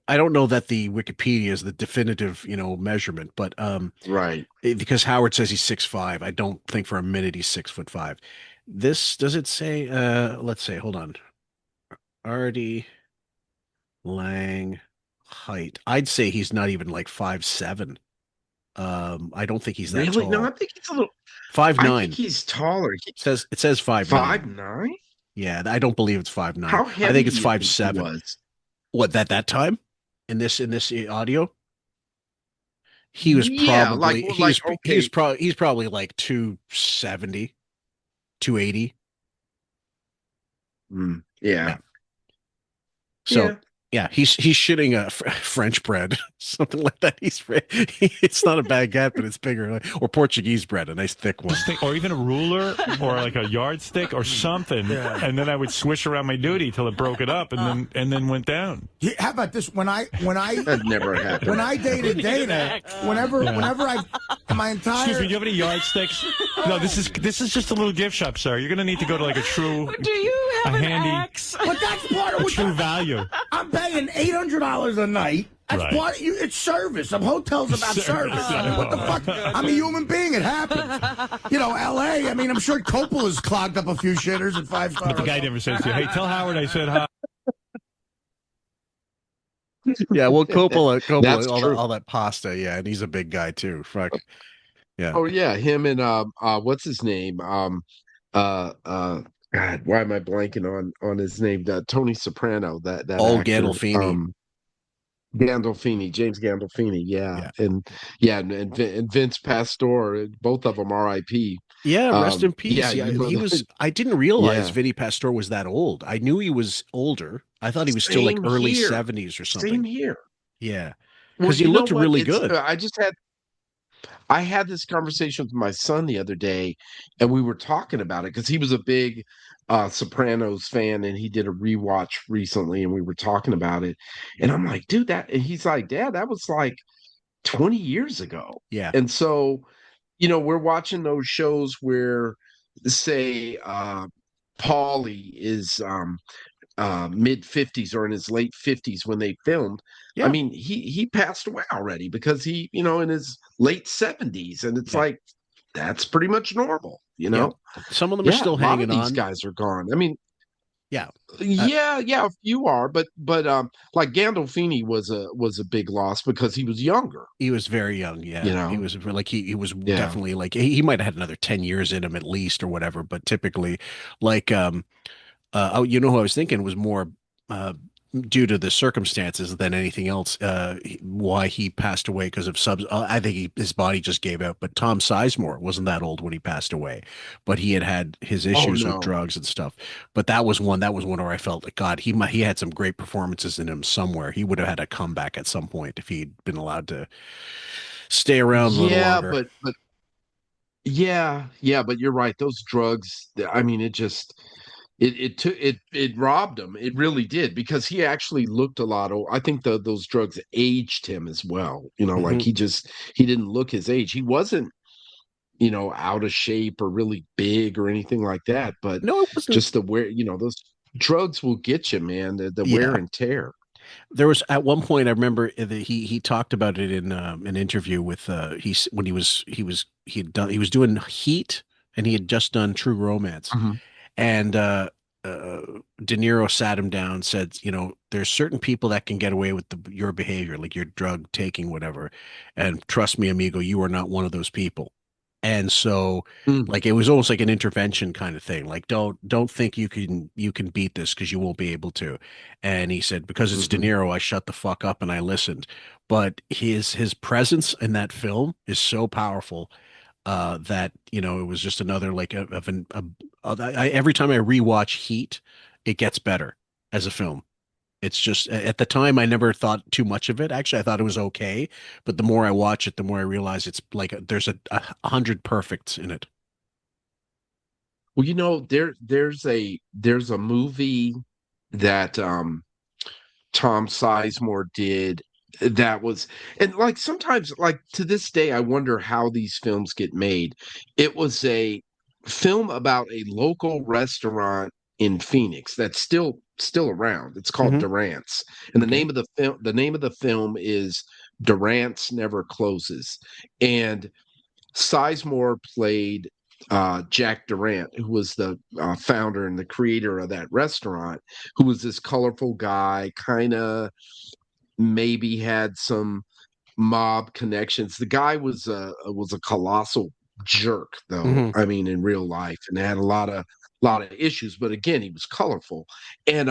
I don't know that the Wikipedia is the definitive, measurement, but Right. because Howard says he's 6'5", I don't think for a minute he's 6'5". This does it say? Let's say. Hold on. Artie Lang height. I'd say he's not even like 5'7". I don't think he's that Really? No, I tall. think he's a little, Five I think nine. he's taller. It says 5'9". 5'9"? Yeah, I don't believe it's 5'9". How I heavy think do it's you think he 5'7". was? What that time in this audio? He was Yeah, probably okay. he's probably like 270, 280. Yeah. Yeah. So Yeah. yeah, he's shitting a French bread, something like that. It's not a baguette, but it's bigger, or Portuguese bread, a nice thick one. or even a ruler or like a yardstick or something, and then I would swish around my duty till it broke it up, and then went down. Yeah, how about this? When That never happened. when I dated Dana, whenever I my entire Excuse me, do you have any yardsticks? No, this is just a little gift shop, sir. You're gonna need to go to like a true, Do you have a an handy, axe? but that's part of a what true value. I'm paying $800 a night. That's Right. part. It's service. Some hotels about service. What the fuck? I'm a human being. It happens. L.A. I mean, I'm sure Coppola's clogged up a few shitters at 5-star. But the guy never says to you, "Hey, tell Howard I said hi." Yeah, well, Coppola, That's true. all that pasta, yeah, and he's a big guy too. Fuck, yeah. Oh yeah, him and what's his name? God, why am I blanking on his name? Tony Soprano, that Oh, actor. Gandolfini. Gandolfini, James Gandolfini, yeah. Yeah, And Vince Pastore, both of them R.I.P. yeah. Rest in Yeah, peace. Yeah, he was. I didn't realize yeah. Vinny Pastore was that old. I knew he was older. I thought he was still like Same early here. 70s or Same something. here. Yeah, Well, because he you know looked what? really It's good. I had this conversation with my son the other day, and we were talking about it because he was a big Sopranos fan, and he did a rewatch recently, and we were talking about it. And I'm like, dude, and he's like, Dad, that was like 20 years ago. Yeah, And so, we're watching those shows where, say, Paulie is mid 50s or in his late 50s when they filmed. I yeah, mean, he passed away already because he, in his late 70s, and it's yeah, like that's pretty much normal, yeah. Some of them are Yeah, a still lot hanging of these on. guys are gone. I mean, Yeah, uh, yeah, a few are, but like Gandolfini was a big loss because he was younger, he was very young. you Yeah, he know. was like he was Yeah. definitely like he might have had another 10 years in him at least or whatever. But typically, like who I was thinking was more uh, due to the circumstances than anything else. Why he passed away because of subs. I think his body just gave out. But Tom Sizemore wasn't that old when he passed away, but he had his Oh issues with no. drugs and stuff. But that was one where I felt like God, he had some great performances in him somewhere. He would have had a comeback at some point if he'd been allowed to stay around a little Yeah, longer. but yeah, but you're right. Those drugs, I mean, it took it robbed him. It really did because he actually looked a lot old. I think those drugs aged him as well. Like Hmm. he didn't look his age. He wasn't, out of shape or really big or anything like that, but No, it wasn't. just the wear, those. drugs will get you, man. The wear Yeah. and tear. There was at one point I remember that he talked about it in an interview with when he was doing Heat, and he had just done True Romance, Mhm. and De Niro sat him down, said, there's certain people that can get away with your behavior, like your drug taking, whatever, and trust me, amigo, you are not one of those people. And so, Mm. like, it was almost like an intervention kind of thing. Like, don't think you can beat this, because you won't be able to. And he said, because it's De Mhm. Niro, I shut the fuck up and I listened. But his presence in that film is so powerful, that it was just another, like, every time I rewatch Heat, it gets better as a film. It's just, at the time I never thought too much of it. Actually, I thought it was okay, but the more I watch it, the more I realize it's like there's a 100 perfects in it. Well, there's a movie that Tom Sizemore did that was, and like sometimes, like to this day, I wonder how these films get made. It was a film about a local restaurant in Phoenix that's still around. It's called Hmm. Durant's, and Okay. the name of the film is Durant's Never Closes, and Sizemore played Jack Durant, who was the founder and the creator of that restaurant, who was this colorful guy, kind of maybe had some mob connections. The guy was a colossal jerk, though. Hmm. I mean, in real life, and had a lot of issues. But again, he was colorful, and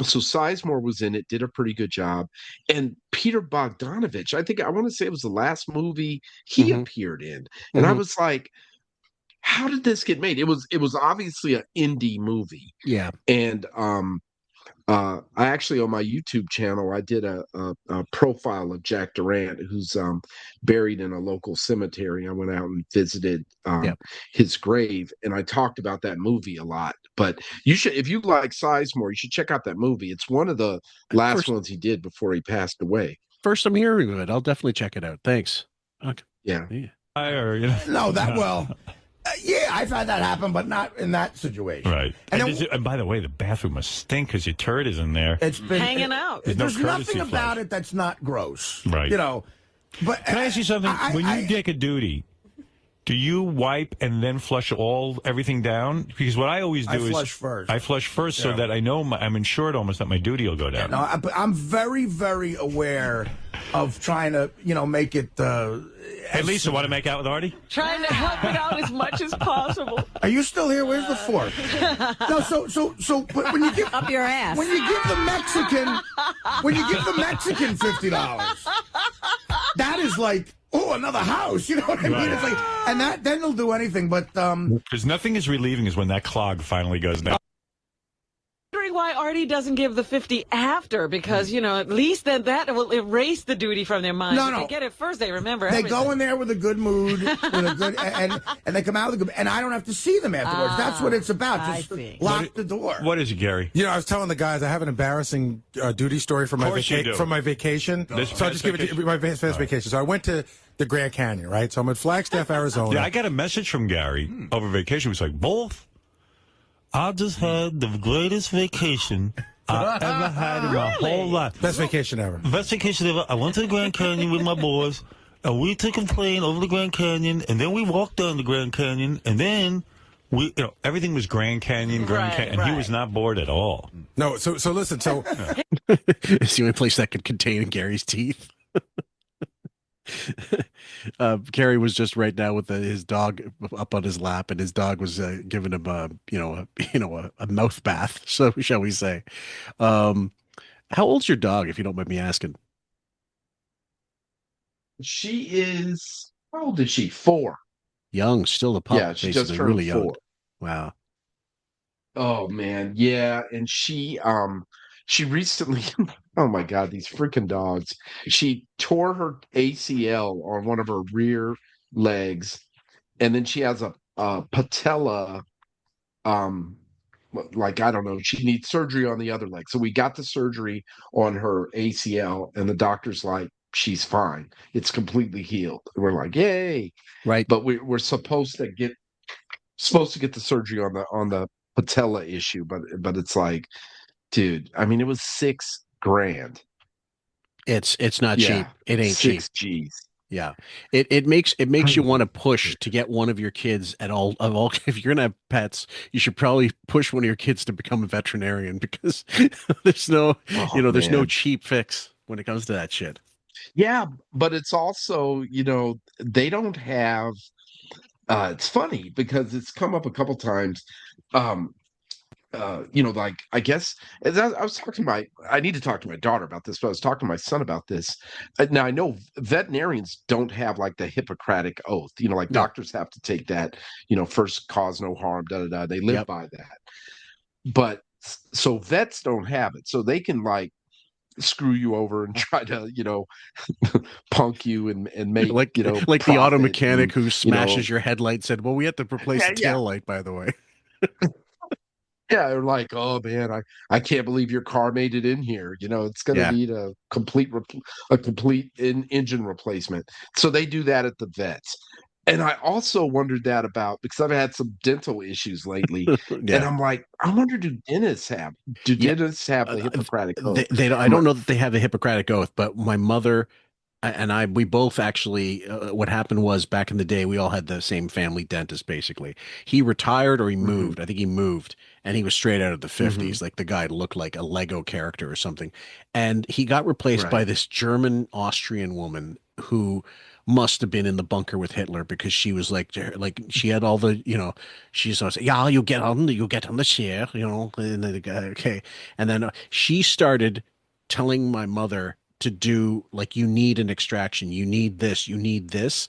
so Sizemore was in it, did a pretty good job, and Peter Bogdanovich. I want to say it was the last movie he Hmm. appeared in, and I Hmm. was like, how did this get made? It was obviously an indie movie, Yeah. and I actually on my YouTube channel I did a profile of Jack Durant, who's buried in a local cemetery. I went out and visited Yeah. his grave, and I talked about that movie a lot. But you should, if you like Sizemore, you should check out that movie. It's one of the last First, ones he did before he passed away. first I'm hearing of it. I'll definitely check it out. Thanks. Okay. Yeah. Yeah. No, that well. Yeah, I've had that happen, but not in that situation. Right. And And, then, and by the way, the bathroom must stink because your turd is in there. it's been Hanging out. There's no There's courtesy nothing about flush. it that's not gross. Right. But Can I ask you something? When you dick a duty, do you wipe and then flush everything down? Because what I always do is flush first. I flush first so that I know I'm insured almost that my duty will go down. No, I'm very, very aware of trying to, make it. Hey, Lisa, want to make out with Artie? Trying to help it out as much as possible. Are you still here? Where's the fork? No, so but when you give Up your ass. when you give the Mexican $50, that is like, oh, another house. You know what I mean? Right. It's like, and then they'll do anything. But Because nothing is relieving is when that clog finally goes down. Wondering why Artie doesn't give the 50 after, because at least then that will erase the duty from their mind. No, If no. they get it first, they remember. they everything. go in there with a good mood, with a good, and they come out with a good, and I don't have to see them afterwards. That's what it's about. I Just see. lock the door. What is it, Gary? I was telling the guys I have an embarrassing duty story from my course you do. vacation. This So I'll just give it to you, my past vacation. So I went to the Grand Canyon, right? So I'm at Flagstaff, Arizona. Yeah, I got a message from Gary over vacation. He was like, both. I just had the greatest vacation I ever had in my whole life. Best vacation ever. Best vacation ever. I went to the Grand Canyon with my boys, and we took a plane over the Grand Canyon, and then we walked down the Grand Canyon, and then everything was Grand Canyon, and he was not bored at all. No, so listen, so It's the only place that could contain Gary's teeth. Cary was just right now with his dog up on his lap, and his dog was giving him a mouth bath. So shall we say? How old's your dog, if you don't mind me asking? She is, how old is she? 4. Young, still a pup. Yeah, she just basically, turned really 4. young. Wow. Oh man, yeah, and she recently oh my God, these freaking dogs. She tore her ACL on one of her rear legs, and then she has a patella, like, I don't know, she needs surgery on the other leg. So we got the surgery on her ACL, and the doctor's like, she's fine. It's completely healed. And we're like, yay. Right. But we're supposed to get the surgery on the patella issue, but it's like, dude, I mean, it was 6 grand. It's not cheap. Yeah, It ain't cheap. 6 G's. Yeah. It makes you want to Holy push shit. to get one of your kids at all of all if you're gonna have pets, you should probably push one of your kids to become a veterinarian because there's no, Oh there's no man. cheap fix when it comes to that shit. Yeah, but it's also, they don't have it's funny because it's come up a couple times. Um like I guess as I was talking to I need to talk to my daughter about this, but I was talking to my son about this. Now I know veterinarians don't have like the Hippocratic oath. Like No. doctors have to take that, first cause no harm, da da da. They live Yep. by that. But so vets don't have it. So they can like screw you over and try to, punk you and make, Like the auto profit mechanic and, who smashes your headlight said, "Well, we had to replace yeah, the yeah. tail light, by the way." Yeah, they're like, "Oh man, I can't believe your car made it in here. It's going to Yeah. need a complete engine replacement." So they do that at the vets. And I also wondered that about because I've had some dental issues lately, and Yeah. I'm like, I wonder, do Yeah. dentists have the Hippocratic oath? They don't, I I'm don't like, know that they have the Hippocratic oath, but my mother and I, we both actually, what happened was back in the day, we all had the same family dentist, basically. He retired or he mhm, moved. I think he moved and he was straight out of the mhm, 50s. Like the guy looked like a Lego character or something. And he got replaced by right, this German Austrian woman who must have been in the bunker with Hitler because she was like she had all the, she's always, yeah, you get on the chair, and then the guy, okay. And then she started telling my mother to do like you need an extraction, you need this,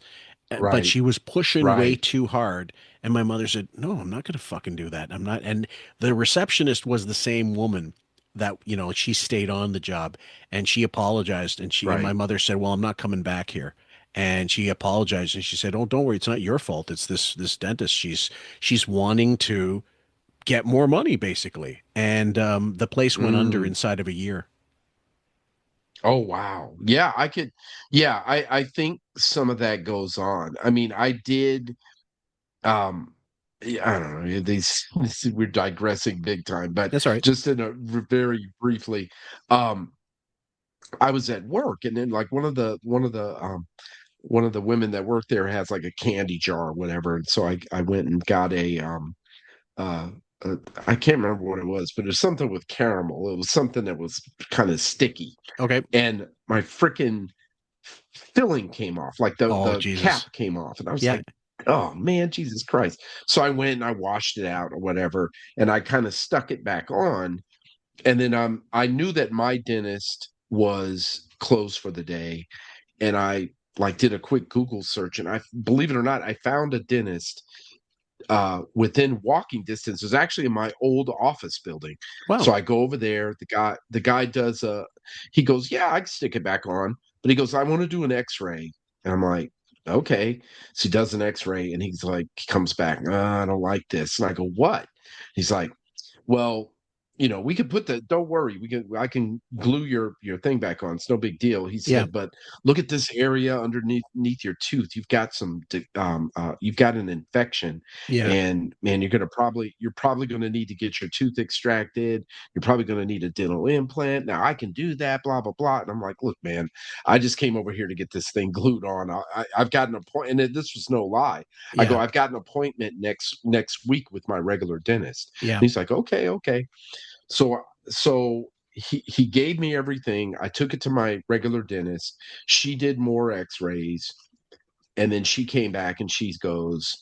but right, she was pushing way right, too hard. And my mother said, "No, I'm not going to fucking do that. I'm not." And the receptionist was the same woman that she stayed on the job, and she apologized, and my right. mother said, "Well, I'm not coming back here." And she apologized, and she said, "Oh, don't worry, it's not your fault. It's this dentist. She's wanting to get more money, basically." And the place went under Mm. inside of a year. Oh wow. Yeah, I could. Yeah, I think some of that goes on. I mean, I did. Yeah, I don't know. We're digressing big time, but That's all right. just very briefly, um, I was at work, and then like one of the women that worked there has like a candy jar or whatever, and so I went and got uh, I can't remember what it was, but it was something with caramel. It was something that was kind of sticky, Okay. and my freaking filling came off, like Oh, the Jesus. cap came off, and I was Yeah. like, "Oh man, Jesus Christ!" So I went and I washed it out or whatever, and I kind of stuck it back on, and then I knew that my dentist was closed for the day, and I like did a quick Google search, and I believe it or not, I found a dentist within walking distance. It was actually in my old office building. Wow. So I go over there. The guy does he goes, "Yeah, I can stick it back on," but he goes, "I want to do an X-ray," and I'm like, "Okay." So he does an X-ray, and he's like, he comes back, "I don't like this," and I go, "What?" He's like, "Well, we could put don't worry, I can glue your thing back on. It's no big deal." He Yeah. said, "But look at this area underneath your tooth. You've got an infection, Yeah. and man, you're probably going to need to get your tooth extracted. You're probably going to need a dental implant. Now I can do that, blah blah blah." And I'm like, "Look, man, I just came over here to get this thing glued on. I've got an appointment, and this was no lie. I go, Yeah. I've got an appointment next week with my regular dentist." Yeah. And he's like, "Okay, okay." So he gave me everything. I took it to my regular dentist. She did more X-rays, and then she came back and she goes,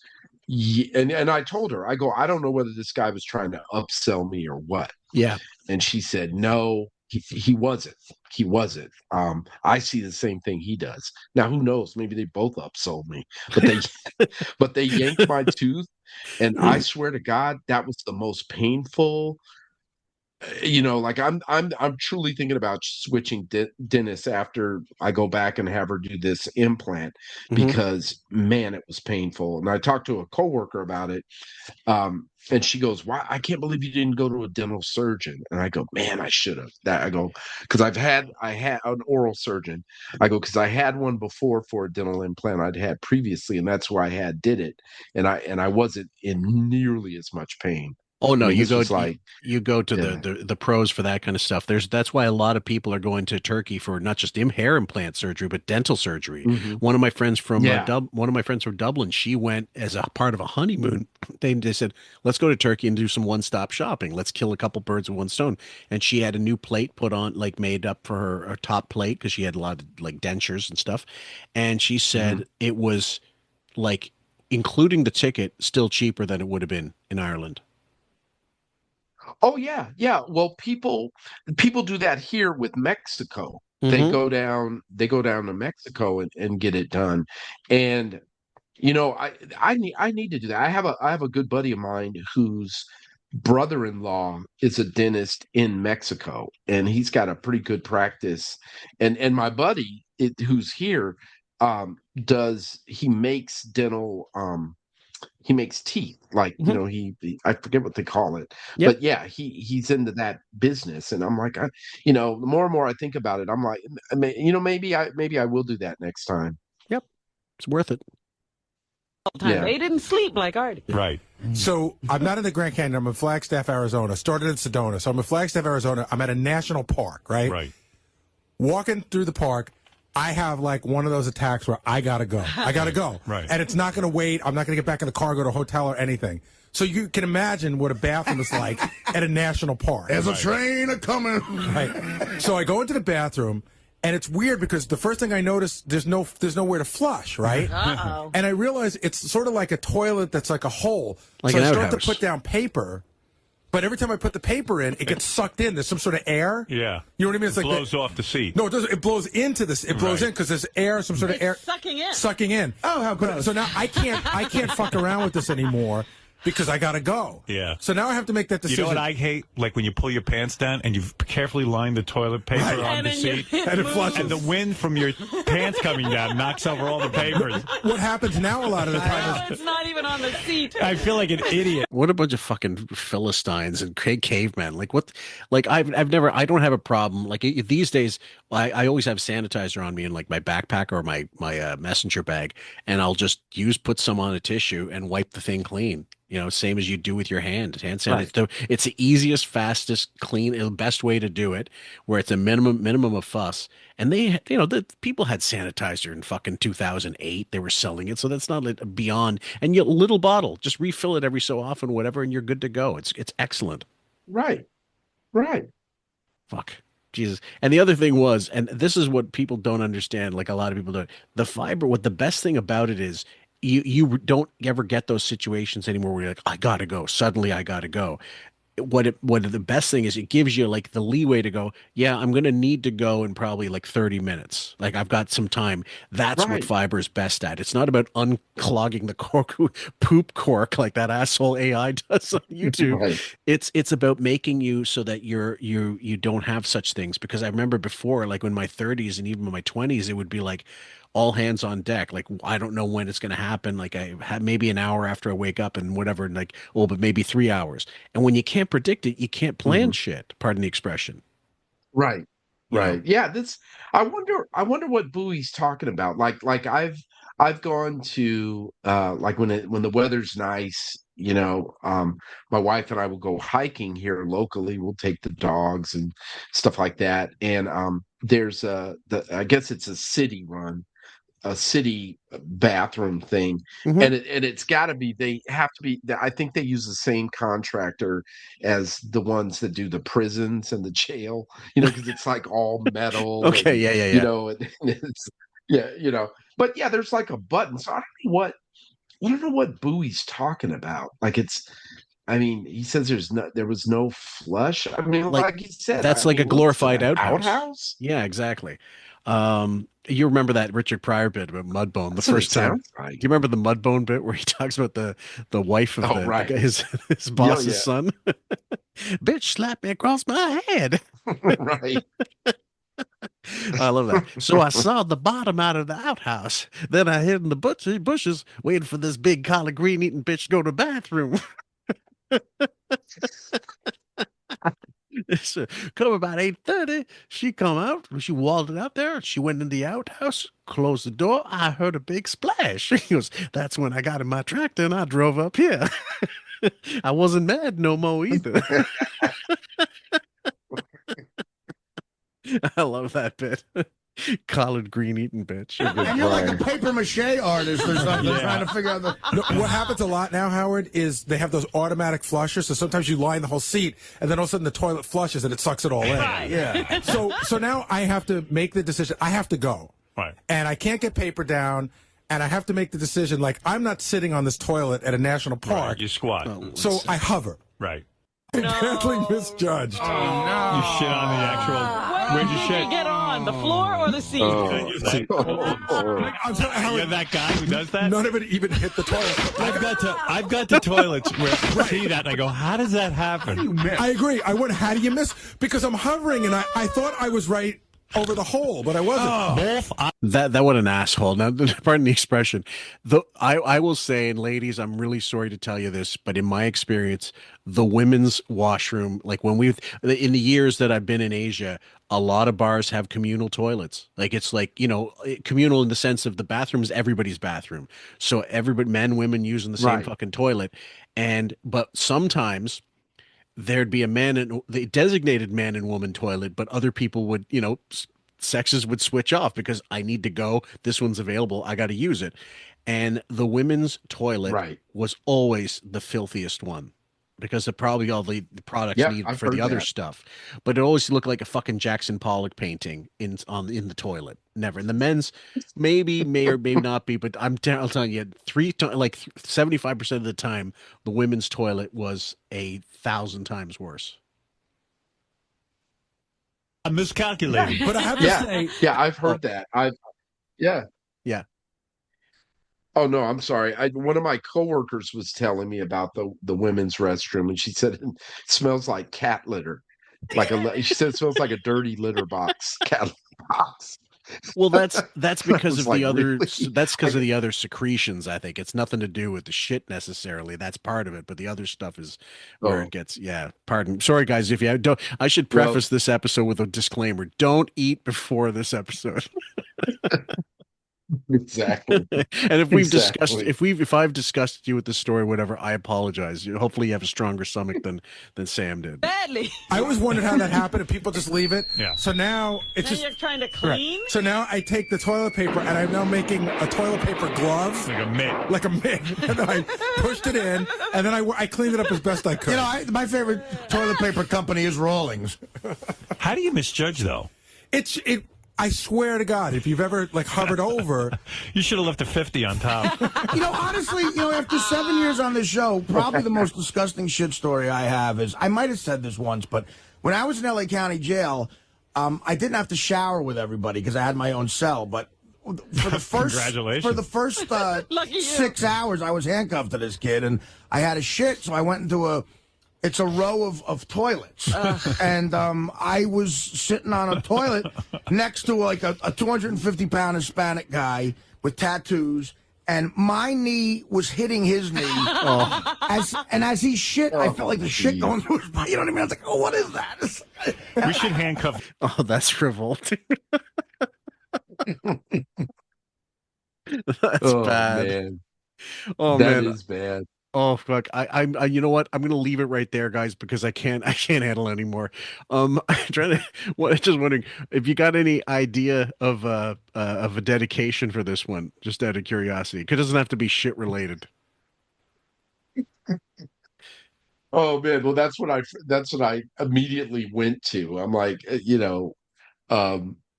and I told her, I go, "I don't know whether this guy was trying to upsell me or what." Yeah. And she said, "No, he wasn't. He wasn't. I see the same thing he does. Now, who knows? Maybe they both upsold me, but they but they yanked my tooth, and I swear to God, that was the most painful. Like I'm truly thinking about switching dentists after I go back and have her do this implant Hmm. because man, it was painful. And I talked to a coworker about it, and she goes, "Why? I can't believe you didn't go to a dental surgeon." And I go, "Man, I should have." That I go because I had an oral surgeon. I go because I had one before for a dental implant I'd had previously, and that's why I did it, and I wasn't in nearly as much pain. Oh I no, mean, you this go was like, you go to yeah. the pros for that kind of stuff. That's why a lot of people are going to Turkey for not just hair implant surgery, but dental surgery. Hmm. One of my friends from Yeah. One of my friends from Dublin, she went as a part of a honeymoon. They said, "Let's go to Turkey and do some one-stop shopping. Let's kill a couple birds with one stone." And she had a new plate put on, like made up for her top plate because she had a lot of like dentures and stuff. And she Hmm. said it was like including the ticket, still cheaper than it would have been in Ireland. Oh yeah, yeah. Well, people do that here with Mexico. Hmm. They go down to Mexico and get it done. And you know, I need to do that. I have a good buddy of mine whose brother-in-law is a dentist in Mexico, and he's got a pretty good practice. And my buddy who's here does he makes dental he makes teeth, like, you Hmm. know, I forget what they call it, Yep. but yeah, he's into that business. And I'm like, you know, the more and more I think about it, I'm like, you know, maybe I will do that next time. Yep. It's worth it. Time. Yeah. They didn't sleep like Artie. Right. So I'm not in the Grand Canyon. I'm in Flagstaff, Arizona. Started in Sedona. So I'm in Flagstaff, Arizona. I'm at a national park, right? Right. Walking through the park, I have like one of those attacks where I gotta go. I gotta go. Right. And it's not gonna wait. I'm not gonna get back in the car, go to a hotel or anything. So you can imagine what a bathroom is like at a national park. There's a train a coming. Right. So I go into the bathroom, and it's weird because the first thing I notice, there's nowhere to flush, right? Uh-oh. And I realize it's sort of like a toilet that's like a hole. Like so an I start outhouse. to put down paper, but every time I put the paper in, it gets sucked in. There's some sort of air. Yeah. You know what I mean? It's It like blows off the seat. No, it doesn't. It blows into this. It blows Right. in because there's air, some sort of air Sucking in. sucking in. Oh, how gross. So now I can't fuck around with this anymore because I gotta go. Yeah. So now I have to make that You decision. know what I hate? Like when you pull your pants down and you've carefully lined the toilet paper Right. on And the then seat. And it flushes. And the wind from your pants coming down knocks over all the papers. What happens now a lot of the time Oh, it's not even on the seat. I feel like an idiot. What a bunch of fucking Philistines and cavemen. Like what? Like I don't have a problem. Like these days, I always have sanitizer on me in like my backpack or my messenger bag, and I'll just put some on a tissue and wipe the thing clean. You know, same as you do with your hand sanitizer. Right. It's the easiest, fastest, clean, the best way to do it, where it's a minimum of fuss. And the people had sanitizer in fucking 2008. They were selling it, so that's not like beyond. And you little bottle, just refill it every so often, whatever, and you're good to go. It's excellent. Right. Right. Fuck. Jesus. And the other thing was, and this is what people don't understand, like a lot of people don't, the fiber, what the best thing about it is you don't ever get those situations anymore where you're like, I gotta go. Suddenly I gotta go. What the best thing is, it gives you like the leeway to go, yeah, I'm gonna need to go in probably like 30 minutes. Like I've got some time. That's what Right. fiber is best at. It's not about unclogging the poop cork like that asshole AI does on YouTube. Right. It's about making you so that you don't have such things. Because I remember before, like in my 30s and even in my 20s, it would be like all hands on deck. Like I don't know when it's going to happen. Like I had maybe an hour after I wake up and whatever, and like, oh, but maybe 3 hours. And when you can't predict it, you can't plan shit. Pardon the expression. Right. You know? Right. Yeah, I wonder what Bowie's talking about. Like I've gone to like when the weather's nice, you know, my wife and I will go hiking here locally. We'll take the dogs and stuff like that. And there's I guess it's a city bathroom thing, Mhm. and it's got to be, they have to be, I think they use the same contractor as the ones that do the prisons and the jail, you know, because it's like all metal. Okay. And, Yeah. Yeah. you Yeah. know, and it's, yeah, you know, but yeah, there's like a button. So I don't know what Bowie's talking about. Like I mean, he says there was no flush. I mean, Like like he said, that's I like a mean, what is it, glorified an outhouse. outhouse? Yeah, exactly. You remember that Richard Pryor bit about Mudbone the That's what it first time? sounds like. Do you remember the Mudbone bit where he talks about the wife of Oh, right. his boss's yeah. son? Bitch slapped me across my head. Right. I love that. So I saw the bottom out of the outhouse. Then I hid in the bushes waiting for this big collard green eating bitch to go to the bathroom. So, come about 8:30, she come out. She walled it out there. She went in the outhouse, closed the door. I heard a big splash. He goes, that's when I got in my tractor and I drove up here. I wasn't mad no more either. I love that bit. Collard green eating bitch. And you're like a paper mache artist or something, trying to figure out the. No, what happens a lot now, Howard, is they have those automatic flushers. So sometimes you line the whole seat, and then all of a sudden the toilet flushes and it sucks it all in. Right. Yeah. So now I have to make the decision. I have to go. Right. And I can't get paper down. And I have to make the decision. Like, I'm not sitting on this toilet at a national park. Right, you squat. So I hover. Right. Badly misjudged. You shit on the actual. Where'd you Did shit? you get on the floor or the seat? You're that guy who does that? None of it even hit the toilet. I've got to toilets where I see that and I go, how does that happen? I agree. I went, how do you miss? Because I'm hovering and I thought I was right over the hole, but I wasn't. That what an asshole. Now, pardon the expression. I will say, and ladies, I'm really sorry to tell you this, but in my experience, the women's washroom, like in the years that I've been in Asia, a lot of bars have communal toilets. Like it's like, communal in the sense of the bathroom is everybody's bathroom. So everybody, men, women using the same fucking toilet. But sometimes there'd be the designated man and woman toilet, but other people would, sexes would switch off because I need to go. This one's available. I got to use it. And the women's toilet was always the filthiest one because of probably all the products needed for the other stuff. But it always looked like a fucking Jackson Pollock painting in the toilet. Never. And the men's may or may not be, but I'm telling you, 75% of the time, the women's toilet was 1,000 times worse. I'm miscalculating. But I have to say, I've heard that. Yeah. Oh no, I'm sorry. One of my coworkers was telling me about the women's restroom, and she said it smells like cat litter. She said it smells like a dirty litter box, cat litter box. Well, that's because of the other. Really? That's because of the other secretions. I think it's nothing to do with the shit necessarily. That's part of it, but the other stuff is where it gets. Yeah, pardon. Sorry, guys. If you don't, I should preface this episode with a disclaimer: don't eat before this episode. Exactly. And if I've discussed you with this story, whatever, I apologize. Hopefully, you have a stronger stomach than Sam did. Badly. I always wondered how that happened and people just leave it. Yeah. So now it's You're trying to clean? So now I take the toilet paper and I'm now making a toilet paper glove. Like a mitt. And then I pushed it in and then I cleaned it up as best I could. My favorite toilet paper company is Rawlings. How do you misjudge, though? I swear to God, if you've ever hovered over, you should have left a 50 on top. Honestly, after 7 years on this show, probably the most disgusting shit story I have is, I might have said this once, but when I was in LA County Jail, I didn't have to shower with everybody because I had my own cell, but for the first Congratulations. For the first 6 hours, I was handcuffed to this kid, and I had a shit, so I went into it's a row of toilets. And I was sitting on a toilet next to a 250-pound Hispanic guy with tattoos, and my knee was hitting his knee. As he shit, I felt like the shit going through his body. You know what I mean? I was like, oh, what is that? We should handcuff. Oh, that's revolting. That's bad. Man. Oh, That man. is bad. Oh fuck! I you know what? I'm gonna leave it right there, guys, because I can't handle anymore. I'm trying to. Just wondering if you got any idea of a dedication for this one, just out of curiosity. It doesn't have to be shit related. Oh man, well that's what I immediately went to. I'm like,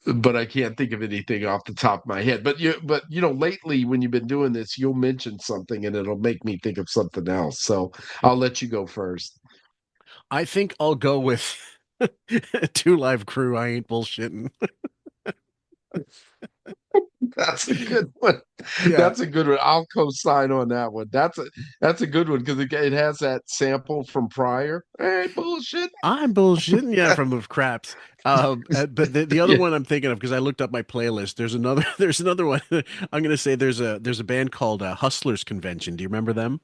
but I can't think of anything off the top of my head. But lately when you've been doing this, you'll mention something and it'll make me think of something else. So I'll let you go first. I think I'll go with 2 Live Crew. I ain't bullshitting. That's a good one. Yeah. That's a good one. I'll co-sign on that one. That's a good one because it has that sample from Pryor. Hey, bullshit. I'm bullshitting. Yeah, from the Craps. But the other one I'm thinking of, because I looked up my playlist. There's another one. I'm gonna say there's a band called Hustlers Convention. Do you remember them?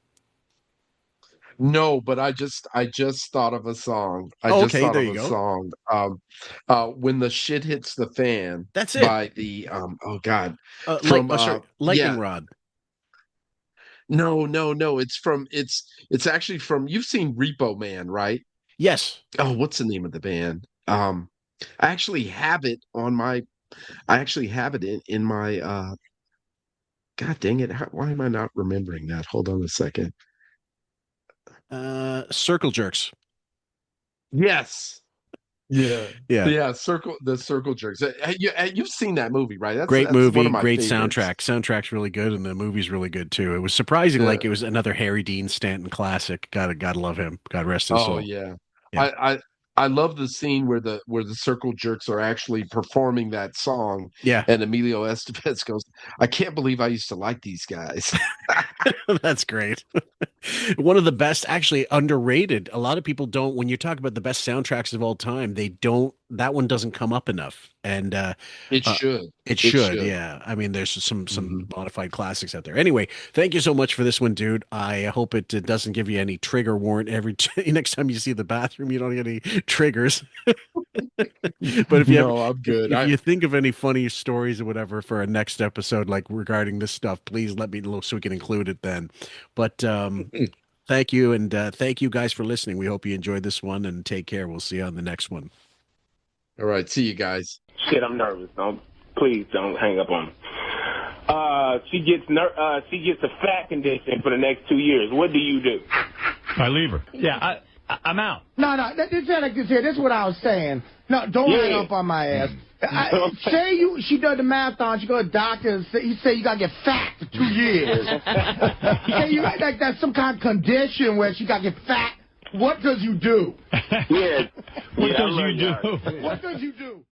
No, but I just thought of a song. There you go. Song. When the shit hits the fan. That's it. By the Lightning Rod. No. It's actually from. You've seen Repo Man, right? Yes. Oh, what's the name of the band? I actually have it on my. I actually have it in my. God dang it! Why am I not remembering that? Hold on a second. Circle Jerks. Yes. Yeah. Yeah. Yeah. Circle Jerks. You've seen that movie, right? Great That's one movie, of my great favorites. soundtrack. Soundtrack's really good, and the movie's really good too. It was surprising, Yeah. like it was another Harry Dean Stanton classic. Gotta love him. God rest his Oh soul. yeah. Yeah. I love the scene where the Circle Jerks are actually performing that song, Yeah. and Emilio Estevez goes, "I can't believe I used to like these guys." That's great. One of the best, actually underrated. A lot of people don't, when you talk about the best soundtracks of all time, that one doesn't come up enough. And It uh, should. it It should, should. yeah. I mean, there's some Mhm. modified classics out there. Anyway, thank you so much for this one, dude. I hope it doesn't give you any trigger warrant next time you see the bathroom, you don't get any triggers. But if you have No, I'm good. if you think of any funny stories or whatever for a next episode, like regarding this stuff, please let me know so we can include it then. But thank you, and thank you guys for listening. We hope you enjoyed this one, and take care. We'll see you on the next one. All right, see you guys. Shit, I'm nervous. Please don't hang up on me. She gets a fat condition for the next 2 years. What do you do? I leave her. Yeah, I'm out. No, this is like this here. This is what I was saying. No, don't hang up on my ass. She does the marathon. She go to the doctor and he say you gotta get fat for 2 years. He say you like that's some kind of condition where she gotta get fat. What does you do? Yeah. What does you do? What does you do?